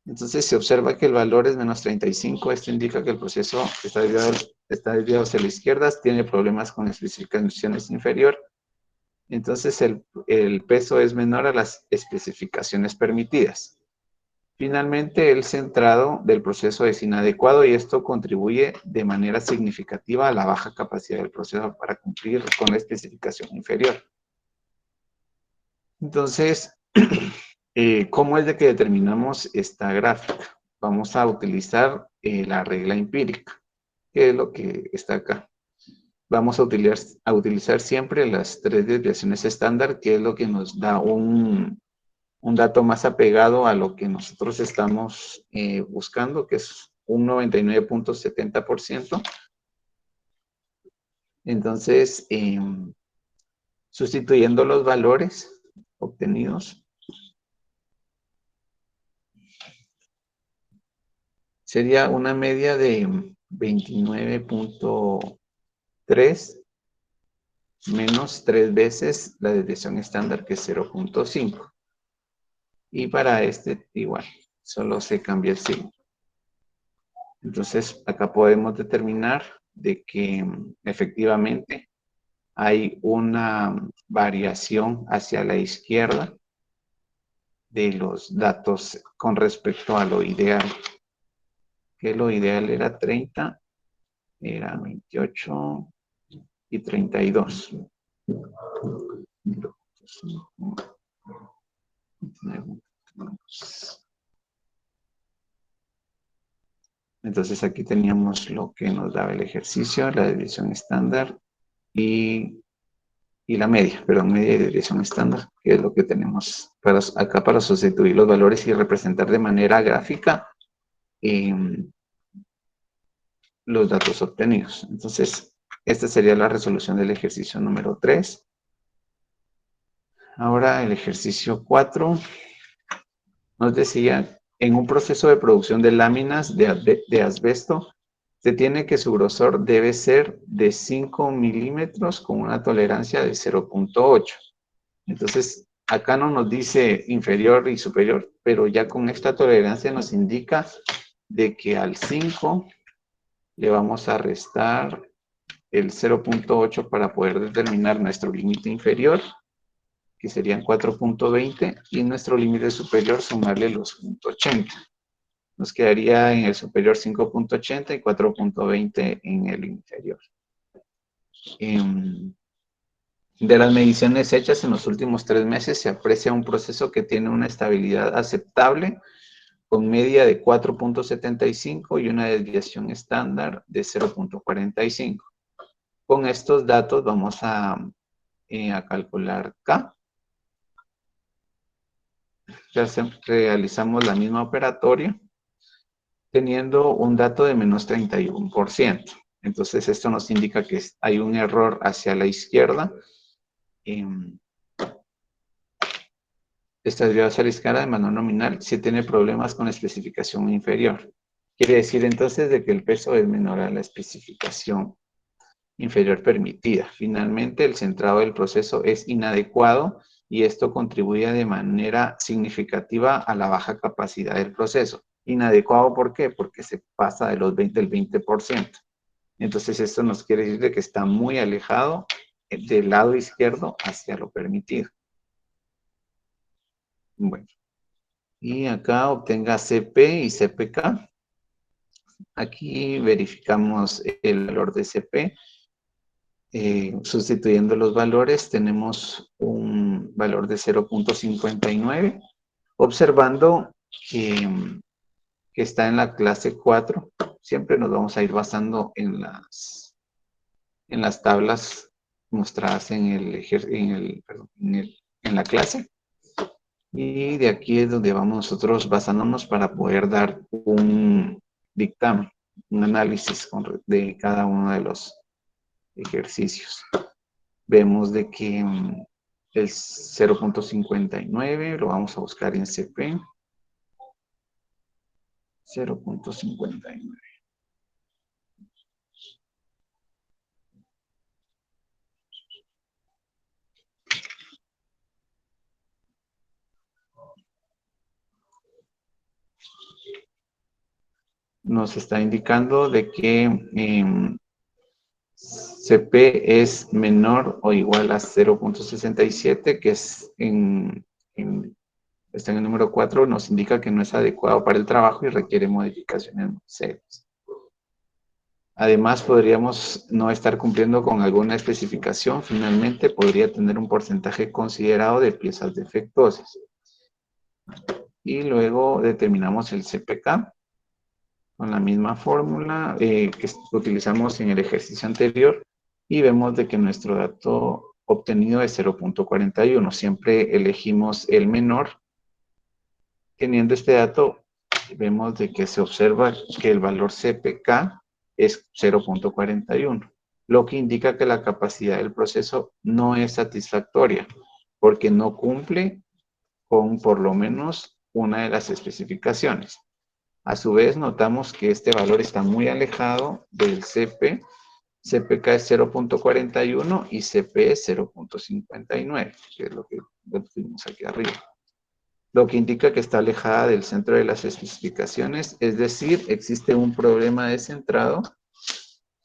Entonces, se observa que el valor es menos 35, esto indica que el proceso está desviado hacia la izquierda, tiene problemas con especificaciones inferior. Entonces, el peso es menor a las especificaciones permitidas. Finalmente, el centrado del proceso es inadecuado y esto contribuye de manera significativa a la baja capacidad del proceso para cumplir con la especificación inferior. Entonces, ¿cómo es de que determinamos esta gráfica? Vamos a utilizar la regla empírica, que es lo que está acá. Vamos a utilizar siempre las 3 desviaciones estándar, que es lo que nos da un dato más apegado a lo que nosotros estamos buscando, que es un 99.70%. Entonces, sustituyendo los valores obtenidos, sería una media de 29.3 menos 3 veces la desviación estándar, que es 0.5. Y para este igual, solo se cambia el signo. Entonces, acá podemos determinar de que efectivamente hay una variación hacia la izquierda de los datos con respecto a lo ideal. Que lo ideal era 30, era 28 y 32. Entonces aquí teníamos lo que nos daba el ejercicio, la desviación estándar y la media, perdón, media y desviación estándar, que es lo que tenemos acá para sustituir los valores y representar de manera gráfica los datos obtenidos. Entonces, esta sería la resolución del ejercicio número 3. Ahora el ejercicio 4 nos decía, en un proceso de producción de láminas de asbesto, se tiene que su grosor debe ser de 5 milímetros con una tolerancia de 0.8. Entonces, acá no nos dice inferior y superior, pero ya con esta tolerancia nos indica de que al 5 le vamos a restar el 0.8 para poder determinar nuestro límite inferior, que serían 4.20, y nuestro límite superior sumarle los 0.80. Nos quedaría en el superior 5.80 y 4.20 en el inferior. De las mediciones hechas en los últimos 3 meses, se aprecia un proceso que tiene una estabilidad aceptable, con media de 4.75 y una desviación estándar de 0.45. Con estos datos vamos a calcular K. Realizamos la misma operatoria, teniendo un dato de menos 31%. Entonces, esto nos indica que hay un error hacia la izquierda. Está desviado hacia la izquierda de manera nominal si tiene problemas con la especificación inferior. Quiere decir entonces de que el peso es menor a la especificación inferior permitida. Finalmente, el centrado del proceso es inadecuado y esto contribuye de manera significativa a la baja capacidad del proceso. Inadecuado, ¿por qué? Porque se pasa de los 20 al 20%. Entonces, esto nos quiere decir de que está muy alejado del lado izquierdo hacia lo permitido. Bueno, y acá obtenga CP y CPK. Aquí verificamos el valor de CP. Sustituyendo los valores, tenemos un valor de 0.59, observando que está en la clase 4. Siempre nos vamos a ir basando en las tablas mostradas en la clase. Y de aquí es donde vamos nosotros basándonos para poder dar un dictamen, un análisis de cada uno de los ejercicios. Vemos de que el 0.59 lo vamos a buscar en CP. 0.59. Nos está indicando de que CP es menor o igual a 0.67, que es está en el número 4, nos indica que no es adecuado para el trabajo y requiere modificaciones serias. Además, podríamos no estar cumpliendo con alguna especificación. Finalmente, podría tener un porcentaje considerado de piezas defectuosas. Y luego determinamos el CPK con la misma fórmula que utilizamos en el ejercicio anterior y vemos de que nuestro dato obtenido es 0.41. Siempre elegimos el menor. Teniendo este dato, vemos de que se observa que el valor CPK es 0.41, lo que indica que la capacidad del proceso no es satisfactoria, porque no cumple con por lo menos una de las especificaciones. A su vez, notamos que este valor está muy alejado del CP. CPK es 0.41 y CP es 0.59, que es lo que vimos aquí arriba. Lo que indica que está alejada del centro de las especificaciones, es decir, existe un problema de centrado,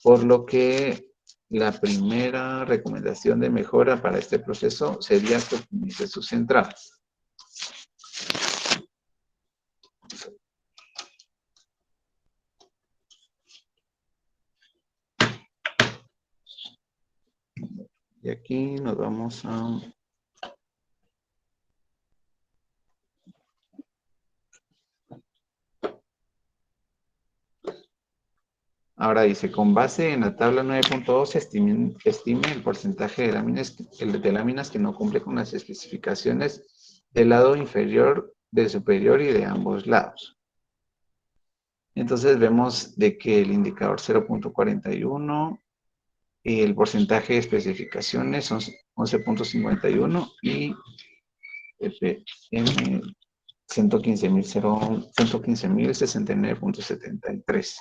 por lo que la primera recomendación de mejora para este proceso sería que optimice su centrado. Y aquí nos vamos a... Ahora dice, con base en la tabla 9.2, estime el porcentaje de láminas que no cumple con las especificaciones del lado inferior, del superior y de ambos lados. Entonces vemos de que el indicador 0.41, el porcentaje de especificaciones son 11.51 y EPM 115.069.73.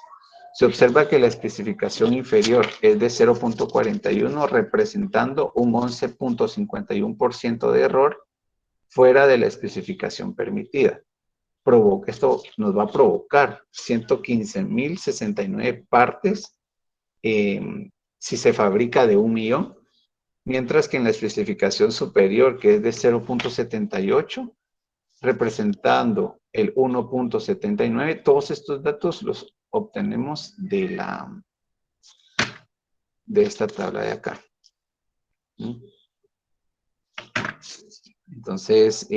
Se observa que la especificación inferior es de 0.41, representando un 11.51% de error fuera de la especificación permitida. Esto nos va a provocar 115.069 partes si se fabrica de 1.000.000, mientras que en la especificación superior, que es de 0.78, representando el 1.79, todos estos datos los obtenemos de esta tabla de acá. Entonces,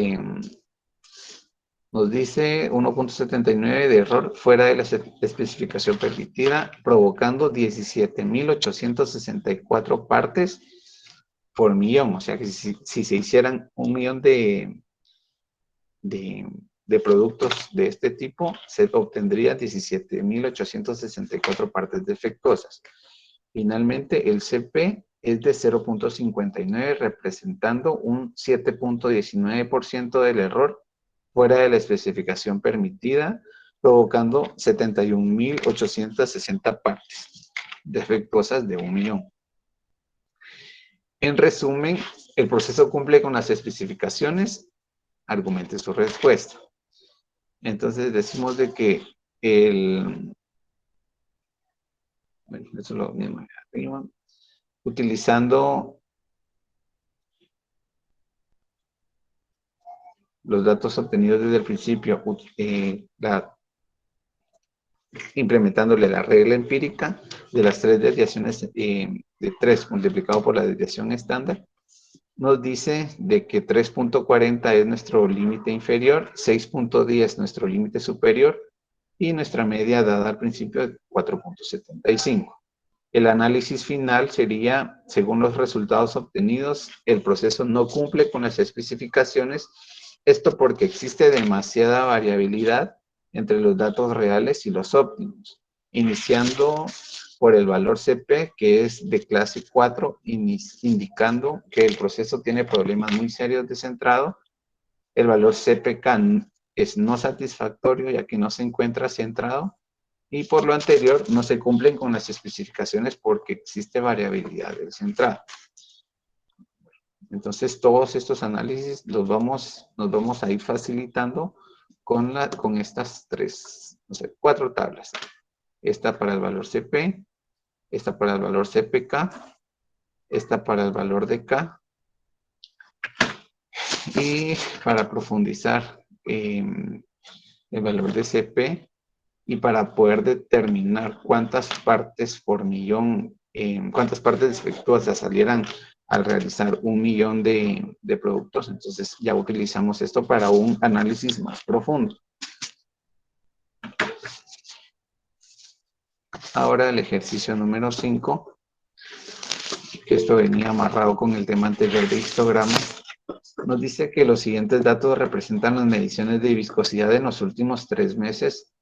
nos dice 1.79 de error fuera de la especificación permitida, provocando 17.864 partes por millón. O sea que si se hicieran 1.000.000 de productos de este tipo, se obtendría 17.864 partes defectuosas. Finalmente, el CP es de 0.59, representando un 7.19% del error fuera de la especificación permitida, provocando 71.860 partes defectuosas de 1.000.000. En resumen, el proceso cumple con las especificaciones, argumente su respuesta. Entonces decimos de que bueno, eso es lo mismo de arriba, utilizando los datos obtenidos desde el principio, implementándole la regla empírica de las 3 desviaciones de 3 multiplicado por la desviación estándar, nos dice de que 3.40 es nuestro límite inferior, 6.10 nuestro límite superior y nuestra media dada al principio de 4.75. El análisis final sería, según los resultados obtenidos, el proceso no cumple con las especificaciones, esto porque existe demasiada variabilidad entre los datos reales y los óptimos, iniciando por el valor CP, que es de clase 4, indicando que el proceso tiene problemas muy serios de centrado. El valor CPK es no satisfactorio, ya que no se encuentra centrado. Y por lo anterior, no se cumplen con las especificaciones porque existe variabilidad del centrado. Entonces, todos estos análisis nos vamos a ir facilitando con estas 4 tablas. Esta para el valor CP, esta para el valor CPK, esta para el valor de K, y para profundizar el valor de CP, y para poder determinar cuántas partes por millón, cuántas partes defectuosas salieran al realizar 1 millón de productos. Entonces ya utilizamos esto para un análisis más profundo. Ahora el ejercicio número 5, que esto venía amarrado con el tema anterior de histogramas, nos dice que los siguientes datos representan las mediciones de viscosidad en los últimos 3 meses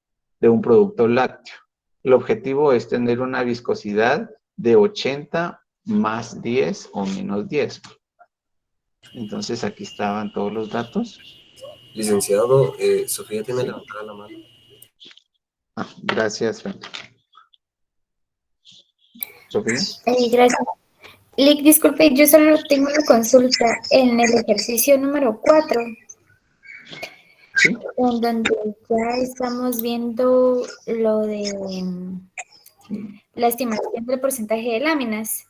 de un producto lácteo. El objetivo es tener una viscosidad de 80 más 10 o menos 10. Entonces aquí estaban todos los datos. Licenciado, Sofía tiene levantada la mano. Gracias, Frank. Sofía. Gracias. Lick, disculpe, yo solo tengo una consulta en el ejercicio número 4. ¿Sí? En donde ya estamos viendo lo de la estimación del porcentaje de láminas.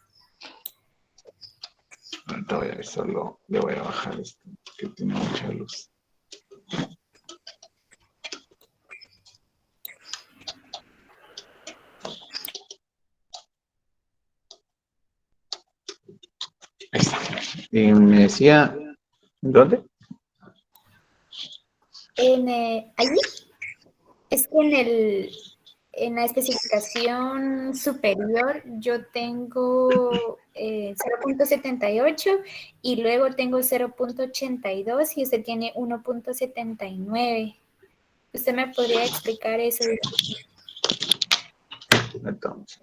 Ahorita voy a ver, solo le voy a bajar esto, que tiene mucha luz. Ahí está. Me decía, ¿dónde? Allí es que en la especificación superior yo tengo 0.78 y luego tengo 0.82 y usted tiene 1.79. ¿Usted me podría explicar eso? Entonces.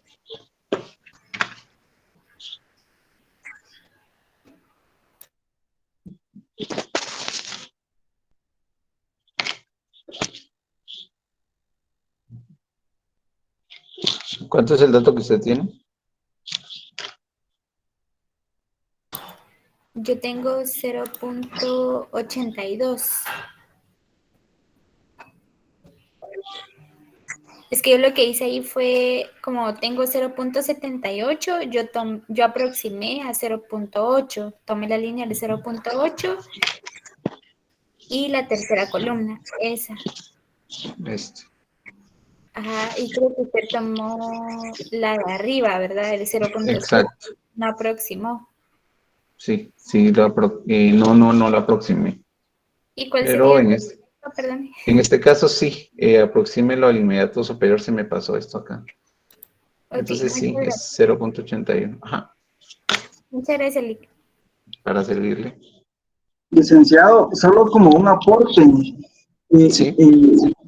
¿Cuánto es el dato que usted tiene? Yo tengo 0.82. Es que yo lo que hice ahí fue, como tengo 0.78, yo aproximé a 0.8. Tomé la línea de 0.8 y la tercera columna, esa. Ajá, y creo que usted tomó la de arriba, ¿verdad? El 0.7. Exacto. No aproximó. Sí, no lo aproximé. ¿Y cuál Pero sería? en este caso sí, aproxímelo al inmediato superior, se me pasó esto acá. Okay, entonces sí, es 0.81. Ajá. Muchas gracias, Lick. Para servirle. Licenciado, solo como un aporte. Sí.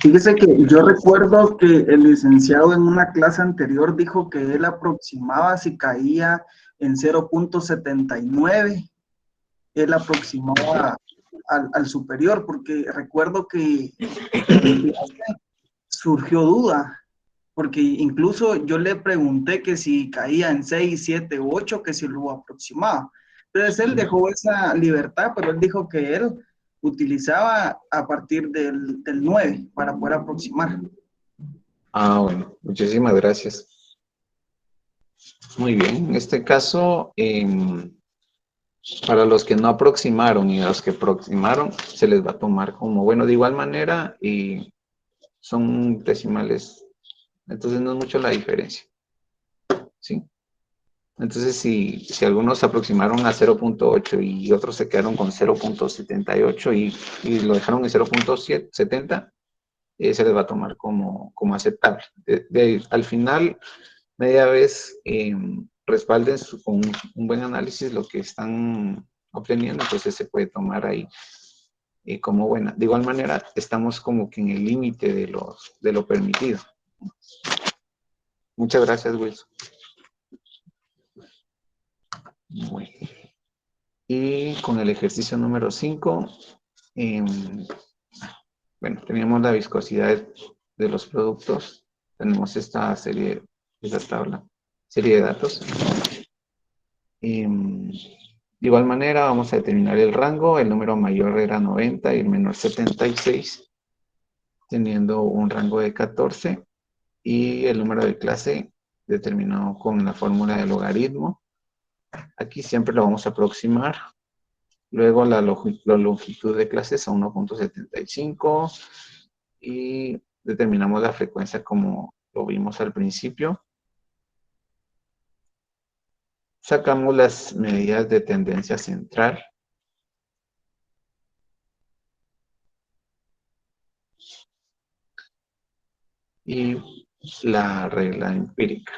Fíjese que yo recuerdo que el licenciado en una clase anterior dijo que él aproximaba si caía en 0.79. Él aproximaba al superior, porque recuerdo que surgió duda, porque incluso yo le pregunté que si caía en 6, 7, 8, que si lo aproximaba. Entonces él dejó esa libertad, pero él dijo que él utilizaba a partir del 9 para poder aproximar. Ah, bueno, muchísimas gracias. Muy bien, en este caso, para los que no aproximaron y a los que aproximaron, se les va a tomar como, bueno, de igual manera, y son decimales, entonces no es mucho la diferencia, ¿sí? Entonces, si algunos aproximaron a 0.8 y otros se quedaron con 0.78 y lo dejaron en 0.70, se les va a tomar como aceptable. Al final, media vez respalden con un buen análisis lo que están obteniendo, entonces se puede tomar ahí como buena. De igual manera, estamos como que en el límite de lo permitido. Muchas gracias, Wilson. Bueno. Y con el ejercicio número 5, bueno, teníamos la viscosidad de los productos. Tenemos esta serie, esta tabla, serie de datos. De igual manera, vamos a determinar el rango. El número mayor era 90 y el menor 76, teniendo un rango de 14. Y el número de clase determinado con la fórmula del logaritmo. Aquí siempre lo vamos a aproximar. Luego la longitud de clase es a 1.75 y determinamos la frecuencia como lo vimos al principio. Sacamos las medidas de tendencia central. Y la regla empírica.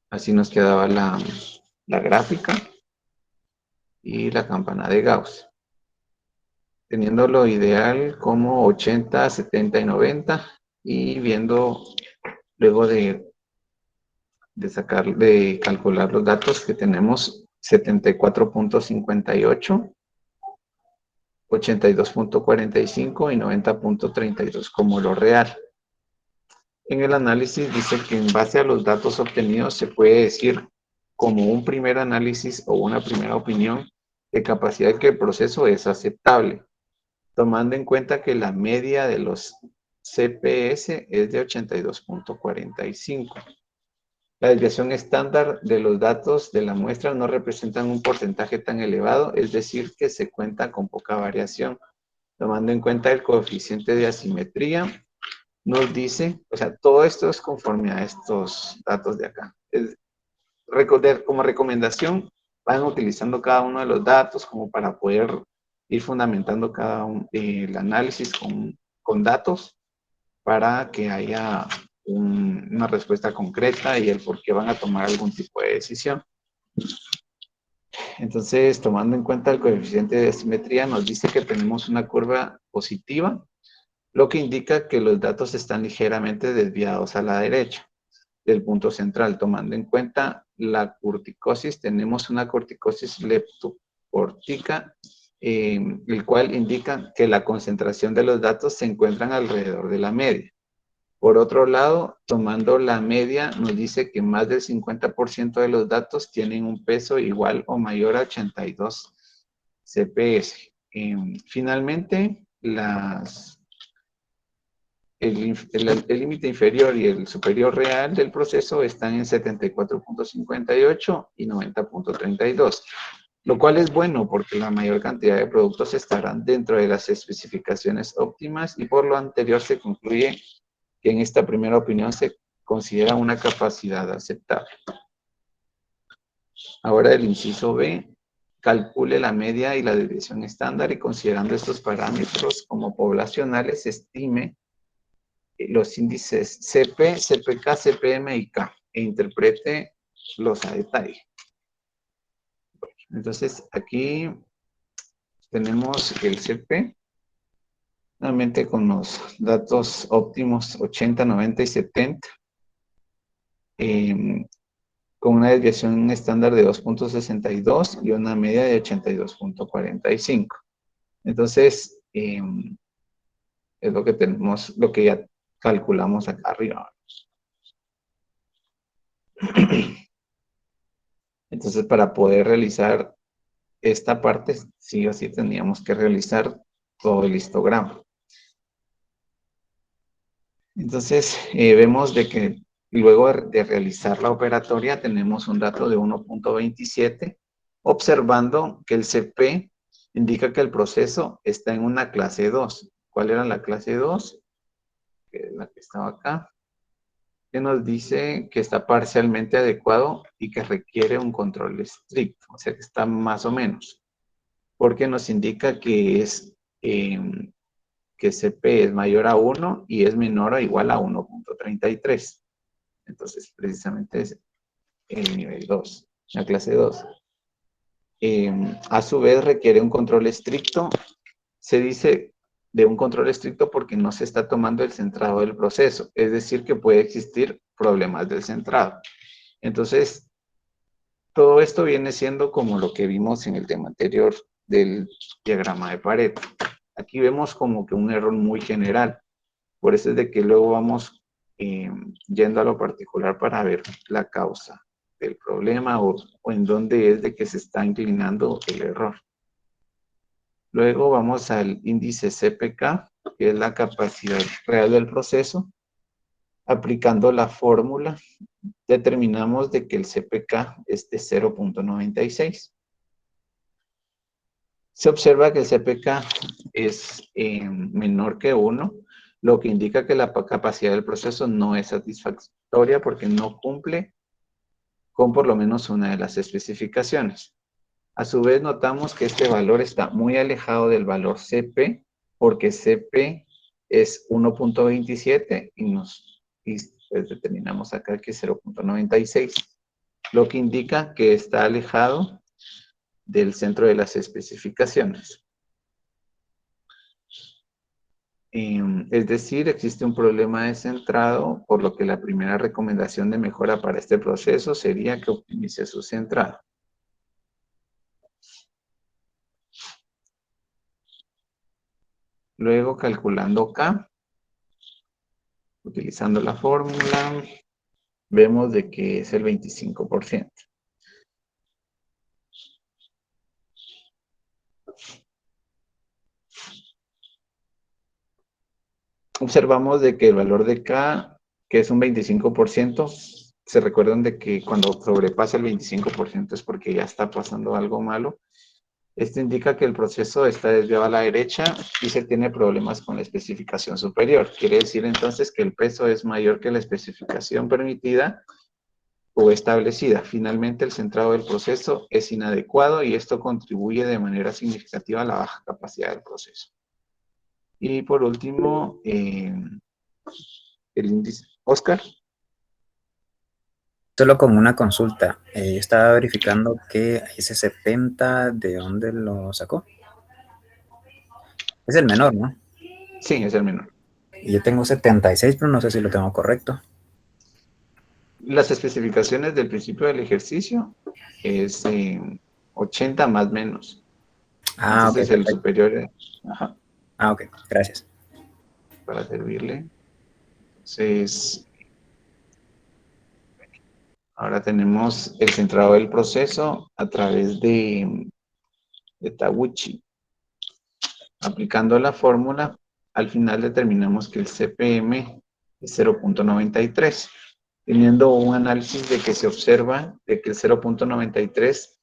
Así nos quedaba la gráfica y la campana de Gauss. Teniendo lo ideal como 80, 70 y 90 y viendo luego de calcular los datos que tenemos 74.58, 82.45 y 90.32 como lo real. En el análisis dice que en base a los datos obtenidos se puede decir como un primer análisis o una primera opinión de capacidad que el proceso es aceptable, tomando en cuenta que la media de los CPS es de 82.45. La desviación estándar de los datos de la muestra no representan un porcentaje tan elevado, es decir, que se cuenta con poca variación. Tomando en cuenta el coeficiente de asimetría, nos dice, o sea, todo esto es conforme a estos datos de acá. Como recomendación, van utilizando cada uno de los datos como para poder ir fundamentando el análisis con datos para que haya una respuesta concreta y el por qué van a tomar algún tipo de decisión. Entonces, tomando en cuenta el coeficiente de asimetría, nos dice que tenemos una curva positiva, lo que indica que los datos están ligeramente desviados a la derecha del punto central. Tomando en cuenta la corticosis, tenemos una corticosis leptocórtica, el cual indica que la concentración de los datos se encuentran alrededor de la media. Por otro lado, tomando la media, nos dice que más del 50% de los datos tienen un peso igual o mayor a 82 CPS. Finalmente, el límite inferior y el superior real del proceso están en 74.58 y 90.32, lo cual es bueno porque la mayor cantidad de productos estarán dentro de las especificaciones óptimas y por lo anterior se concluye que en esta primera opinión se considera una capacidad aceptable. Ahora el inciso B, calcule la media y la desviación estándar y considerando estos parámetros como poblacionales, estime los índices CP, CPK, CPM y K e interprete los a detalle. Entonces aquí tenemos el CP, nuevamente con los datos óptimos 80, 90 y 70. Con una desviación estándar de 2.62 y una media de 82.45. Entonces, es lo que tenemos, lo que ya calculamos acá arriba. Entonces, para poder realizar esta parte, sí o sí tendríamos que realizar todo el histograma. Entonces, vemos de que luego de realizar la operatoria tenemos un dato de 1.27, observando que el CP indica que el proceso está en una clase 2. ¿Cuál era la clase 2? Que es la que estaba acá. Que nos dice que está parcialmente adecuado y que requiere un control estricto, o sea que está más o menos, porque nos indica que que CP es mayor a 1 y es menor o igual a 1.33. Entonces, precisamente es el nivel 2, la clase 2. A su vez, requiere un control estricto. Se dice de un control estricto porque no se está tomando el centrado del proceso, es decir, que puede existir problemas del centrado. Entonces, todo esto viene siendo como lo que vimos en el tema anterior del diagrama de Pareto. Aquí vemos como que un error muy general. Por eso es de que luego vamos yendo a lo particular para ver la causa del problema o en dónde es de que se está inclinando el error. Luego vamos al índice CPK, que es la capacidad real del proceso. Aplicando la fórmula, determinamos de que el CPK es de 0.96. Se observa que el CPK es menor que 1, lo que indica que la capacidad del proceso no es satisfactoria porque no cumple con por lo menos una de las especificaciones. A su vez, notamos que este valor está muy alejado del valor CP, porque CP es 1.27 y pues determinamos acá que es 0.96, lo que indica que está alejado del centro de las especificaciones. Es decir, existe un problema de centrado, por lo que la primera recomendación de mejora para este proceso sería que optimice su centrado. Luego, calculando K, utilizando la fórmula, vemos de que es el 25%. Observamos de que el valor de K, que es un 25%, se recuerdan de que cuando sobrepasa el 25% es porque ya está pasando algo malo. Esto indica que el proceso está desviado a la derecha y se tiene problemas con la especificación superior. Quiere decir entonces que el peso es mayor que la especificación permitida o establecida. Finalmente, el centrado del proceso es inadecuado y esto contribuye de manera significativa a la baja capacidad del proceso. Y por último, el índice. Oscar. Solo como una consulta, yo estaba verificando que ese 70, ¿de dónde lo sacó? Es el menor, ¿no? Sí, es el menor. Y yo tengo 76, pero no sé si lo tengo correcto. Las especificaciones del principio del ejercicio es 80 más menos. Ah, Entonces ok, el perfecto. superior, ajá, Ah, ok, gracias. para servirle. Entonces, ahora tenemos el centrado del proceso a través de Taguchi. Aplicando la fórmula, al final determinamos que el CPM es 0.93, teniendo un análisis de que se observa de que el 0.93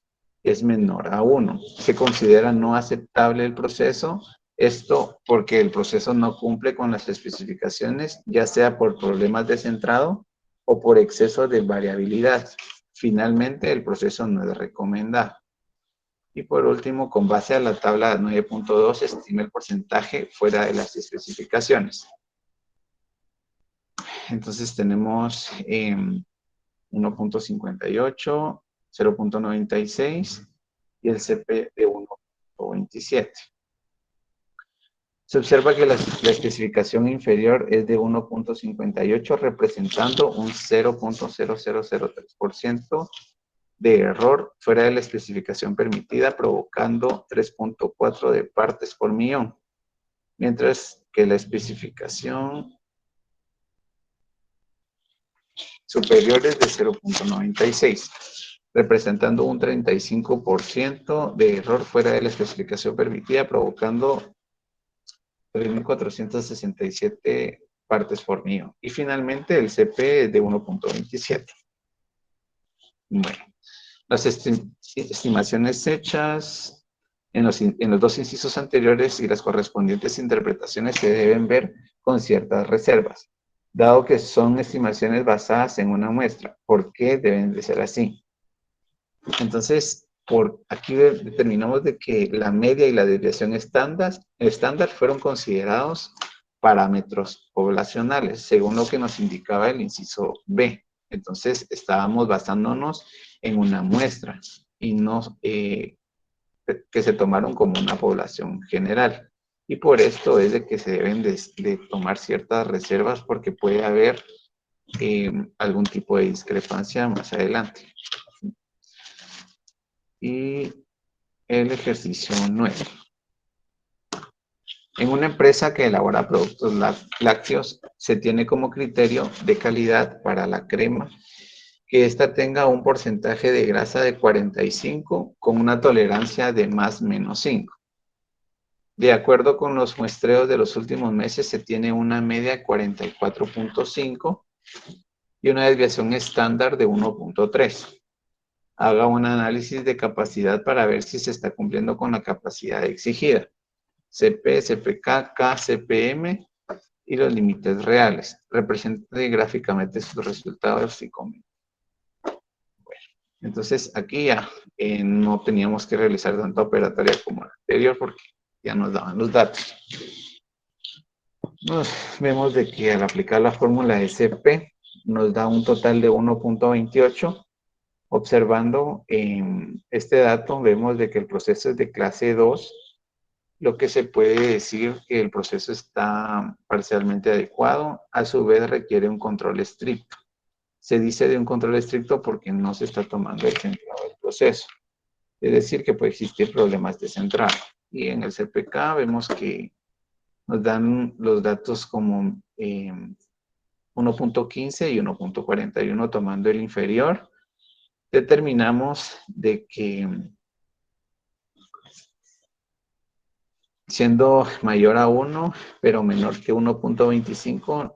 es menor a 1. Se considera no aceptable el proceso, esto porque el proceso no cumple con las especificaciones, ya sea por problemas de centrado o por exceso de variabilidad. Finalmente, el proceso no es recomendado. Y por último, con base a la tabla 9.2, estima el porcentaje fuera de las especificaciones. Entonces tenemos 1.58, 0.96 y el CP de 1.27. Se observa que la especificación inferior es de 1.58, representando un 0.0003% de error fuera de la especificación permitida, provocando 3.4 de partes por millón, mientras que la especificación superiores de 0.96, representando un 35% de error fuera de la especificación permitida, provocando 3.467 partes por millón. Y finalmente el CP es de 1.27. Bueno, las estimaciones hechas en los dos incisos anteriores y las correspondientes interpretaciones se deben ver con ciertas reservas, dado que son estimaciones basadas en una muestra. ¿Por qué deben de ser así? Entonces, por aquí determinamos de que la media y la desviación estándar fueron considerados parámetros poblacionales, según lo que nos indicaba el inciso B. Entonces, estábamos basándonos en una muestra y no que se tomaron como una población general. Y por esto es de que se deben de tomar ciertas reservas porque puede haber algún tipo de discrepancia más adelante. Y el ejercicio 9. En una empresa que elabora productos lácteos, se tiene como criterio de calidad para la crema que ésta tenga un porcentaje de grasa de 45 con una tolerancia de +/-5. De acuerdo con los muestreos de los últimos meses, se tiene una media de 44.5 y una desviación estándar de 1.3. Haga un análisis de capacidad para ver si se está cumpliendo con la capacidad exigida. CP, CPK, K, CPM y los límites reales. Represente gráficamente sus resultados y comente. Bueno, entonces aquí ya no teníamos que realizar tanta operatoria como la anterior porque ya nos daban los datos. Vemos de que al aplicar la fórmula de CP nos da un total de 1.28. Observando este dato, vemos de que el proceso es de clase 2, lo que se puede decir que el proceso está parcialmente adecuado, a su vez requiere un control estricto. Se dice de un control estricto porque no se está tomando el centrado del proceso. Es decir, que puede existir problemas de centrado. Y en el CPK vemos que nos dan los datos como 1.15 y 1.41 tomando el inferior. Determinamos de que siendo mayor a 1, pero menor que 1.25,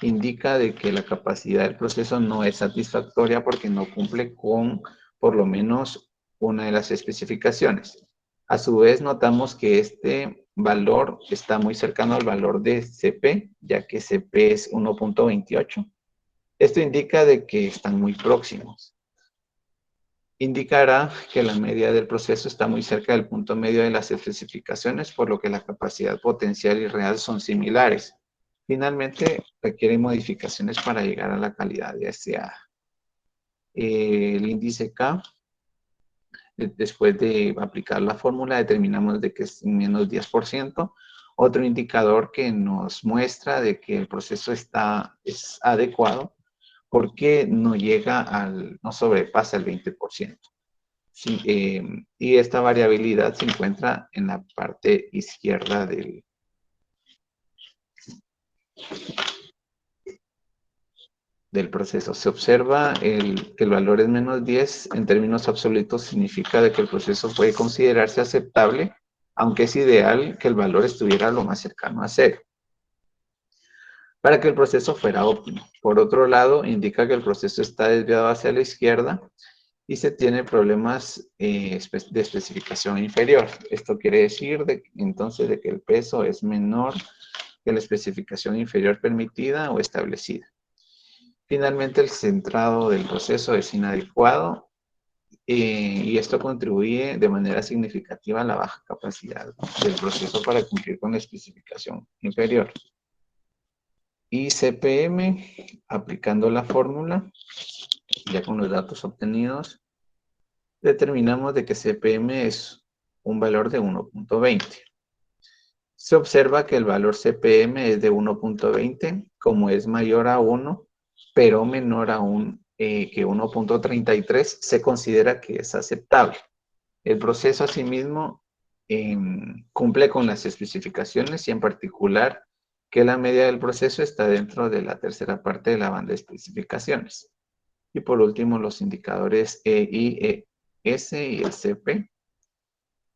indica de que la capacidad del proceso no es satisfactoria porque no cumple con por lo menos una de las especificaciones. A su vez, notamos que este valor está muy cercano al valor de CP, ya que CP es 1.28. Esto indica de que están muy próximos. Indicará que la media del proceso está muy cerca del punto medio de las especificaciones, por lo que la capacidad potencial y real son similares. Finalmente, requiere modificaciones para llegar a la calidad deseada. El índice K, después de aplicar la fórmula, determinamos de que es menos 10%. Otro indicador que nos muestra de que el proceso es adecuado porque no sobrepasa el 20%. Sí, y esta variabilidad se encuentra en la parte izquierda del proceso. Se observa que el valor es menos 10 en términos absolutos, significa de que el proceso puede considerarse aceptable, aunque es ideal que el valor estuviera lo más cercano a 0. Para que el proceso fuera óptimo. Por otro lado, indica que el proceso está desviado hacia la izquierda y se tiene problemas de especificación inferior. Esto quiere decir entonces de que el peso es menor que la especificación inferior permitida o establecida. Finalmente, el centrado del proceso es inadecuado y esto contribuye de manera significativa a la baja capacidad del proceso para cumplir con la especificación inferior. Y CPM, aplicando la fórmula, ya con los datos obtenidos, determinamos de que CPM es un valor de 1.20. Se observa que el valor CPM es de 1.20, como es mayor a 1, pero menor aún que 1.33, se considera que es aceptable. El proceso asimismo cumple con las especificaciones y en particular que la media del proceso está dentro de la tercera parte de la banda de especificaciones. Y por último, los indicadores EI, ES y el CP,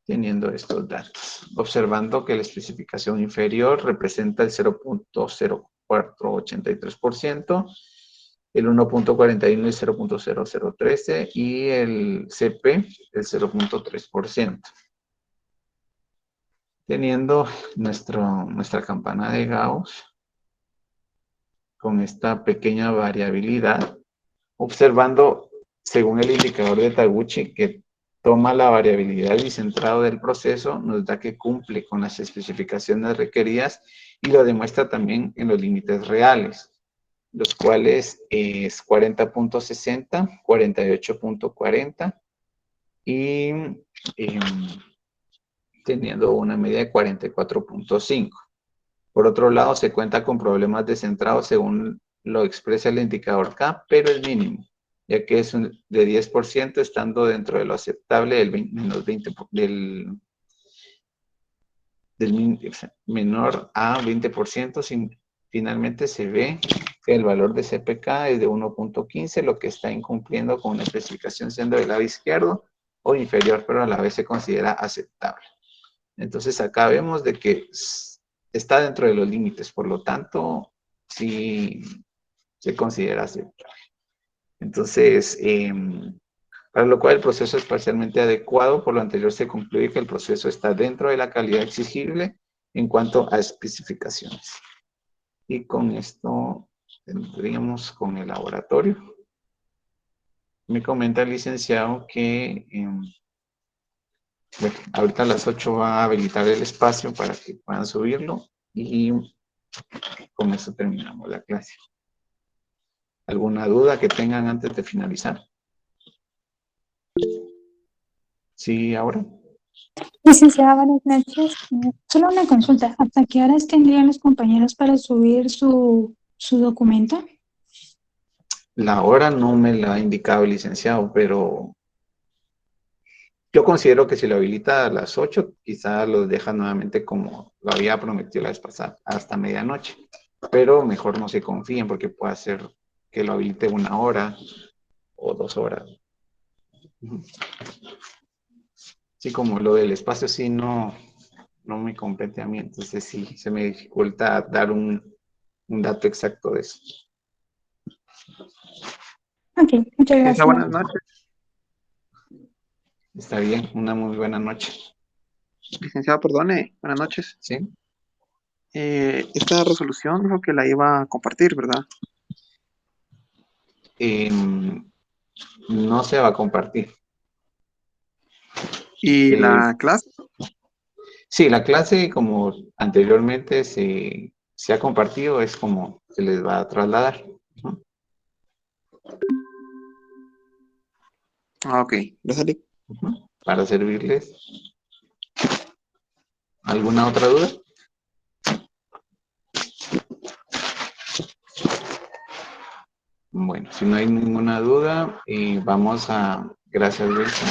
teniendo estos datos. Observando que la especificación inferior representa el 0.0483%, el 1.41 y 0.0013 y el CP el 0.3%. Teniendo nuestra campana de Gauss con esta pequeña variabilidad, observando según el indicador de Taguchi que toma la variabilidad bicentrado del proceso, nos da que cumple con las especificaciones requeridas y lo demuestra también en los límites reales, los cuales es 40.60, 48.40 y teniendo una media de 44.5. Por otro lado, se cuenta con problemas descentrados según lo expresa el indicador K, pero es mínimo, ya que es de 10%, estando dentro de lo aceptable del menor a 20%. Finalmente se ve que el valor de CPK es de 1.15, lo que está incumpliendo con una especificación siendo del lado izquierdo o inferior, pero a la vez se considera aceptable. Entonces acá vemos de que está dentro de los límites, por lo tanto, sí se considera aceptable. Entonces, para lo cual el proceso es parcialmente adecuado. Por lo anterior se concluye que el proceso está dentro de la calidad exigible en cuanto a especificaciones. Y con esto tendríamos con el laboratorio. Me comenta el licenciado que bueno, ahorita a las 8 va a habilitar el espacio para que puedan subirlo y con eso terminamos la clase. ¿Alguna duda que tengan antes de finalizar? Sí, ahora. Licenciada, buenas noches. Solo una consulta. ¿Hasta qué horas tendrían los compañeros para subir su documento? La hora no me la ha indicado el licenciado, pero yo considero que si lo habilita a las 8, quizá los deja nuevamente como lo había prometido la vez pasada, hasta medianoche. Pero mejor no se confíen porque puede ser que lo habilite 1 hora o 2 horas. Sí, como lo del espacio sí no me compete a mí, entonces sí, se me dificulta dar un dato exacto de eso. Ok, muchas gracias. Buenas noches. Está bien, una muy buena noche. Licenciado, perdone, buenas noches. ¿Sí? Esta resolución dijo que la iba a compartir, ¿verdad? No se va a compartir. ¿Y la clase? Sí, la clase, como anteriormente se ha compartido, es como se les va a trasladar. Ah, ok. Gracias. Para servirles. ¿Alguna otra duda? Bueno, si no hay ninguna duda, vamos a... Gracias, Wilson.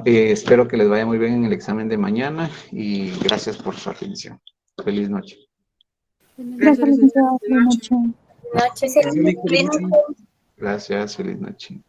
Espero que les vaya muy bien en el examen de mañana y gracias por su atención. Feliz noche. Gracias, licenciada. Feliz noche. Gracias, feliz noche.